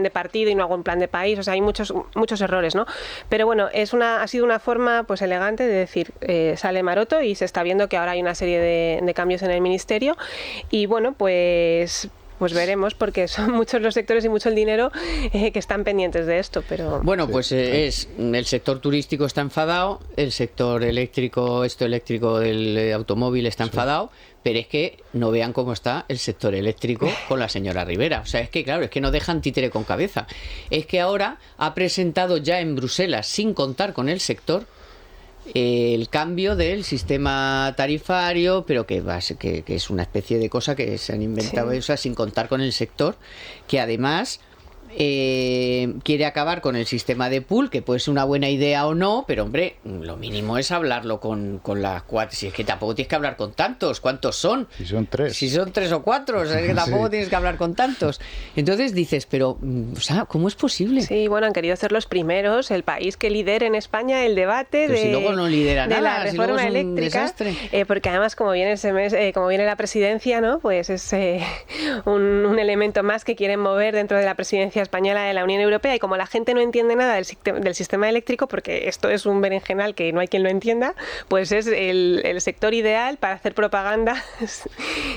de partido y no hago un plan de país. O sea, hay muchos errores, ¿no? Pero bueno, ha sido una forma pues elegante de decir, sale Maroto, y se está viendo que ahora hay una serie de cambios en el ministerio, y bueno, pues veremos, porque son muchos los sectores y mucho el dinero que están pendientes de esto, pero... Bueno, pues el sector turístico está enfadado, el sector eléctrico del automóvil está enfadado, pero es que no vean cómo está el sector eléctrico con la señora Rivera. O sea, es que claro, es que no dejan títere con cabeza. Es que ahora ha presentado ya en Bruselas, sin contar con el sector, el cambio del sistema tarifario, pero que es una especie de cosa que se han inventado, sí. O sea, sin contar con el sector, que además quiere acabar con el sistema de pool, que puede ser una buena idea o no, pero hombre, lo mínimo es hablarlo con las cuatro. Si es que tampoco tienes que hablar con tantos, ¿cuántos son? Si son tres. Si son tres o cuatro, o sea, es que tampoco tienes que hablar con tantos. Entonces dices, pero, o sea, ¿cómo es posible? Sí, bueno, han querido ser los primeros, el país que lidere en España el debate pero si luego no lidera de nada, la reforma si eléctrica, porque además como viene como viene la presidencia, ¿no? Pues es un elemento más que quieren mover dentro de la presidencia española de la Unión Europea, y como la gente no entiende nada del sistema eléctrico, porque esto es un berenjenal que no hay quien lo entienda, pues es el sector ideal para hacer propaganda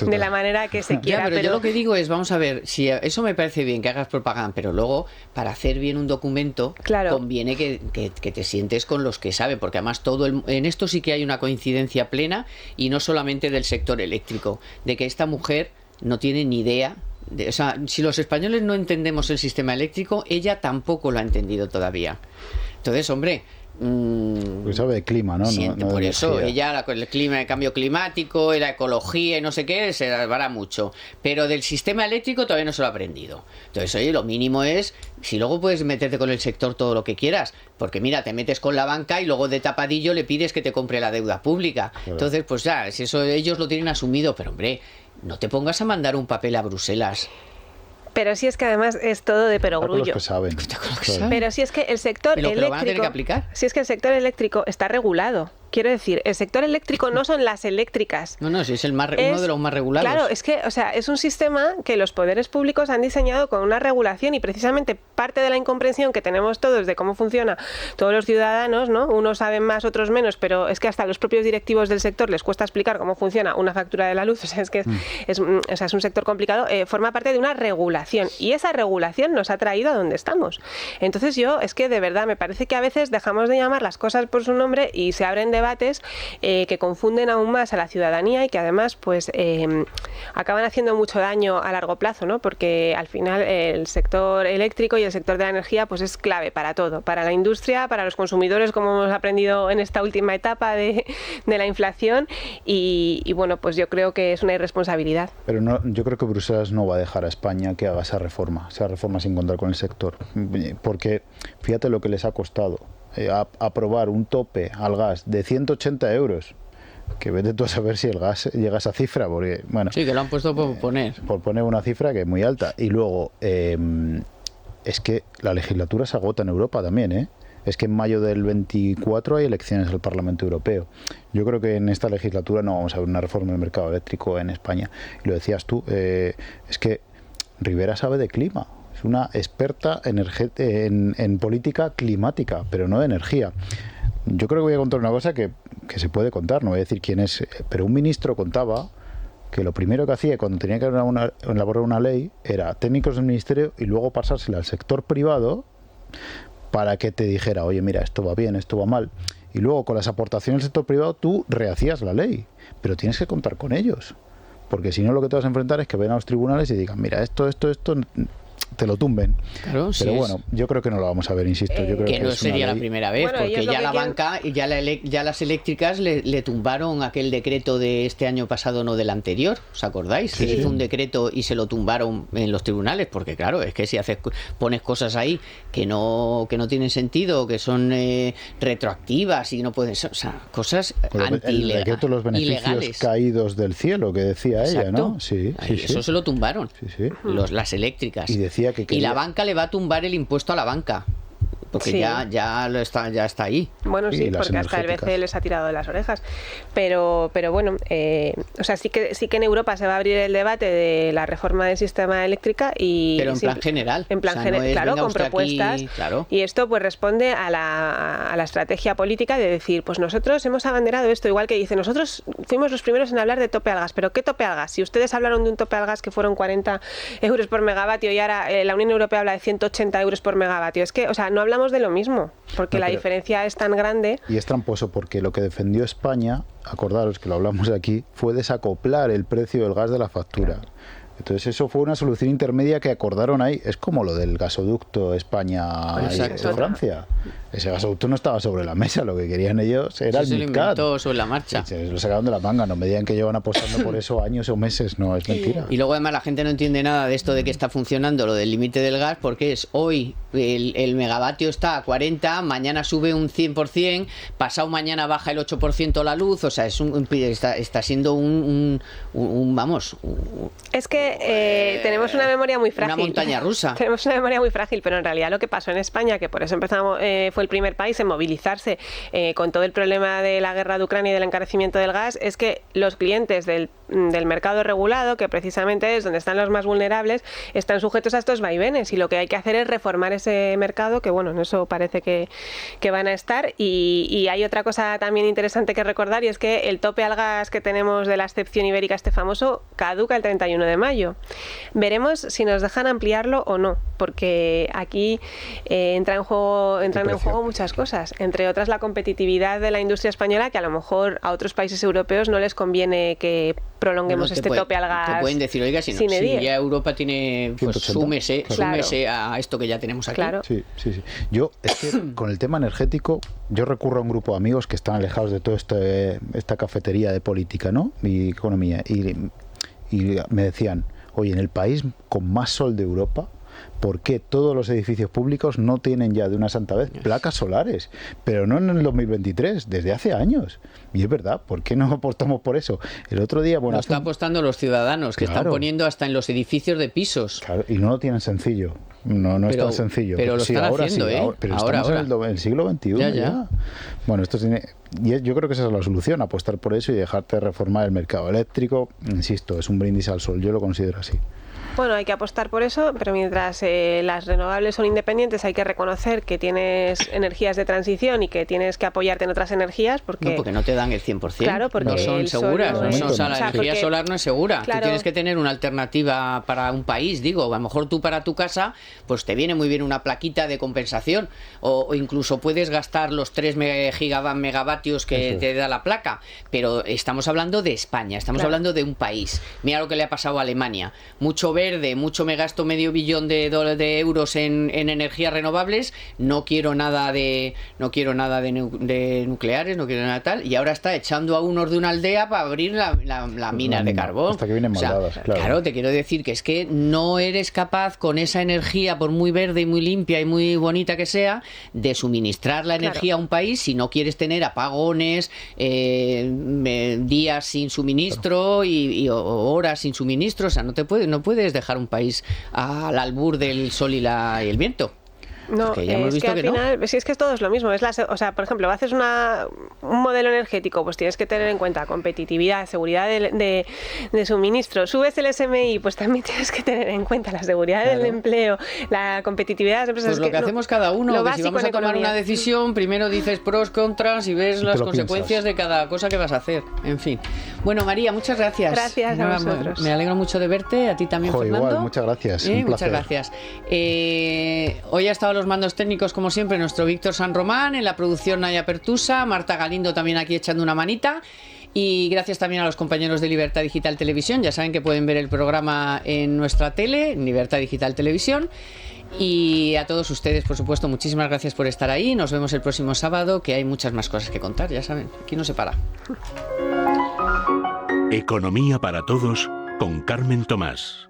de la manera que se quiera. Ya, pero yo lo que digo es, vamos a ver, si eso me parece bien que hagas propaganda, pero luego para hacer bien un documento, claro, conviene que te sientes con los que saben, porque además en esto sí que hay una coincidencia plena, y no solamente del sector eléctrico, de que esta mujer no tiene ni idea. O sea, si los españoles no entendemos el sistema eléctrico, ella tampoco lo ha entendido todavía. Entonces, hombre, Pues sabe de clima, ¿no? Siente, no por de eso, energía. ella, el clima, el cambio climático, la ecología y no sé qué, se salvará mucho. Pero del sistema eléctrico todavía no se lo ha aprendido. Entonces, oye, lo mínimo es, si luego puedes meterte con el sector todo lo que quieras, porque mira, te metes con la banca y luego de tapadillo le pides que te compre la deuda pública. Claro. Entonces, pues ya, si eso ellos lo tienen asumido, pero hombre, no te pongas a mandar un papel a Bruselas. Pero sí es que además es todo de perogrullo. Los que saben. Pero sí es que el sector eléctrico... ¿Lo van a tener que aplicar? Sí es que el sector eléctrico está regulado. Quiero decir, el sector eléctrico no son las eléctricas. No, sí, es uno de los más regulados. Claro, es que, o sea, es un sistema que los poderes públicos han diseñado con una regulación y precisamente parte de la incomprensión que tenemos todos de cómo funciona todos los ciudadanos, ¿no? Unos saben más, otros menos, pero es que hasta los propios directivos del sector les cuesta explicar cómo funciona una factura de la luz. O sea, es que es un sector complicado. Forma parte de una regulación y esa regulación nos ha traído a donde estamos. Entonces es que de verdad me parece que a veces dejamos de llamar las cosas por su nombre y se abren debates que confunden aún más a la ciudadanía y que además pues acaban haciendo mucho daño a largo plazo, ¿no? Porque al final el sector eléctrico y el sector de la energía pues es clave para todo, para la industria, para los consumidores, como hemos aprendido en esta última etapa de la inflación y bueno, pues yo creo que es una irresponsabilidad. Pero no, yo creo que Bruselas no va a dejar a España que haga esa reforma sin contar con el sector, porque fíjate lo que les ha costado aprobar un tope al gas de 180 euros, que vete tú a saber si el gas llega a esa cifra, porque, bueno... Sí, que lo han puesto por poner. Por poner una cifra que es muy alta. Y luego, es que la legislatura se agota en Europa también, ¿eh? Es que en mayo del 24 hay elecciones al Parlamento Europeo. Yo creo que en esta legislatura no vamos a ver una reforma del mercado eléctrico en España. Y lo decías tú, es que Rivera sabe de clima. Es una experta en política climática, pero no de energía. Yo creo que voy a contar una cosa que se puede contar, no voy a decir quién es, pero un ministro contaba que lo primero que hacía cuando tenía que elaborar una ley era técnicos del ministerio y luego pasársela al sector privado para que te dijera, oye, mira, esto va bien, esto va mal. Y luego con las aportaciones del sector privado tú rehacías la ley, pero tienes que contar con ellos. Porque si no, lo que te vas a enfrentar es que vayan a los tribunales y digan, mira, esto te lo tumben. Claro, pero bueno, yo creo que no lo vamos a ver, insisto. Yo creo que no sería la primera vez, porque ya la banca y ya las eléctricas le tumbaron aquel decreto de este año pasado, no del anterior. ¿Os acordáis? Sí, que hizo un decreto y se lo tumbaron en los tribunales, porque claro, es que si pones cosas ahí que no tienen sentido, que son retroactivas y no pueden ser, o sea, cosas el decreto de los beneficios ilegales caídos del cielo, que decía ella, ¿no? Sí, eso se lo tumbaron. Las eléctricas. Y la banca le va a tumbar el impuesto a la banca. Porque ya está ahí. Bueno, sí, porque hasta el BCE les ha tirado de las orejas. Pero bueno, o sea, sí que en Europa se va a abrir el debate de la reforma del sistema eléctrica y... Pero en plan general. En plan general, claro, con propuestas. Aquí, claro. Y esto pues responde a la estrategia política de decir, pues nosotros hemos abanderado esto, igual que dice, nosotros fuimos los primeros en hablar de tope al gas. ¿Pero qué tope al gas? Si ustedes hablaron de un tope al gas que fueron 40 euros por megavatio y ahora la Unión Europea habla de 180 euros por megavatio. Es que, o sea, no hablamos de lo mismo, porque la diferencia es tan grande. Y es tramposo porque lo que defendió España, acordaros que lo hablamos aquí, fue desacoplar el precio del gas de la factura. Claro. Entonces eso fue una solución intermedia que acordaron ahí. Es como lo del gasoducto España-Francia. Ese gasoducto no estaba sobre la mesa, lo que querían ellos era el MidCat. Se lo inventó sobre la marcha. Se lo sacaron de la manga, no me digan que llevan apostando por eso años o meses, no, es mentira. Y luego además la gente no entiende nada de esto de que está funcionando lo del límite del gas, porque es hoy el megavatio está a 40, mañana sube un 100%, pasado mañana baja el 8% la luz, o sea, está siendo es que tenemos una memoria muy frágil. Una montaña rusa. Tenemos una memoria muy frágil, pero en realidad lo que pasó en España, que por eso empezamos, fue el primer país en movilizarse con todo el problema de la guerra de Ucrania y del encarecimiento del gas, es que los clientes del mercado regulado, que precisamente es donde están los más vulnerables, están sujetos a estos vaivenes y lo que hay que hacer es reformar ese mercado, que bueno, en eso parece que van a estar. Y hay otra cosa también interesante que recordar, y es que el tope al gas que tenemos de la excepción ibérica, este famoso, caduca el 31 de mayo. Veremos si nos dejan ampliarlo o no, porque aquí entran en juego muchas cosas, entre otras la competitividad de la industria española, que a lo mejor a otros países europeos no les conviene que prolonguemos este tope al gas. Te pueden decir, oiga, si ya Europa tiene, pues 180, súmese a esto que ya tenemos aquí. Claro. Sí. Yo, es que con el tema energético, yo recurro a un grupo de amigos que están alejados de toda esta cafetería de política, ¿no? Y economía. Y me decían, oye, en el país con más sol de Europa, ¿por qué todos los edificios públicos no tienen ya de una santa vez placas solares? Pero no en el 2023, desde hace años. Y es verdad, ¿por qué no apostamos por eso? El otro día... Lo están apostando los ciudadanos, que están poniendo hasta en los edificios de pisos. Claro, y no lo tienen sencillo. No es tan sencillo. Pero lo están haciendo, ¿eh? Pero estamos en el siglo XXI ya. Bueno, yo creo que esa es la solución, apostar por eso y dejarte reformar el mercado eléctrico. Insisto, es un brindis al sol, yo lo considero así. Bueno, hay que apostar por eso, pero mientras las renovables son independientes, hay que reconocer que tienes energías de transición y que tienes que apoyarte en otras energías porque no te dan el 100%. Claro, porque no son seguras. La energía solar no es segura. Claro. Tú tienes que tener una alternativa para un país. Digo, a lo mejor tú para tu casa, pues te viene muy bien una plaquita de compensación o incluso puedes gastar los 3 megavatios que te da la placa. Pero estamos hablando de España, estamos hablando de un país. Mira lo que le ha pasado a Alemania. Mucho me gasto $500 millón de euros en energías renovables, no quiero nada de nucleares, no quiero nada tal, y ahora está echando a unos de una aldea para abrir la mina de carbón. Hasta que vienen maldadas, claro, te quiero decir que es que no eres capaz con esa energía, por muy verde y muy limpia y muy bonita que sea, de suministrar la energía a un país si no quieres tener apagones, días sin suministro y horas sin suministro. O sea, no puedes dejar un país al albur del sol y el viento. No, ya hemos visto al final, si es que todo es lo mismo. Por ejemplo, haces un modelo energético, pues tienes que tener en cuenta competitividad, seguridad de suministro. Subes el SMI, pues también tienes que tener en cuenta la seguridad del empleo, la competitividad de las empresas. Pues lo que hacemos cada uno, que si vamos a tomar una decisión, primero dices pros, contras y ves las consecuencias de cada cosa que vas a hacer. En fin. Bueno, María, muchas gracias. Gracias a vosotros. Me alegro mucho de verte, a ti también, Fernando. Igual, muchas gracias. Un muchas placer. gracias. Hoy ha estado los mandos técnicos, como siempre, nuestro Víctor San Román, en la producción Naya Pertusa, Marta Galindo también aquí echando una manita. Y gracias también a los compañeros de Libertad Digital Televisión. Ya saben que pueden ver el programa en nuestra tele, en Libertad Digital Televisión. Y a todos ustedes, por supuesto, muchísimas gracias por estar ahí. Nos vemos el próximo sábado, que hay muchas más cosas que contar, ya saben. Aquí no se para. Economía para todos con Carmen Tomás.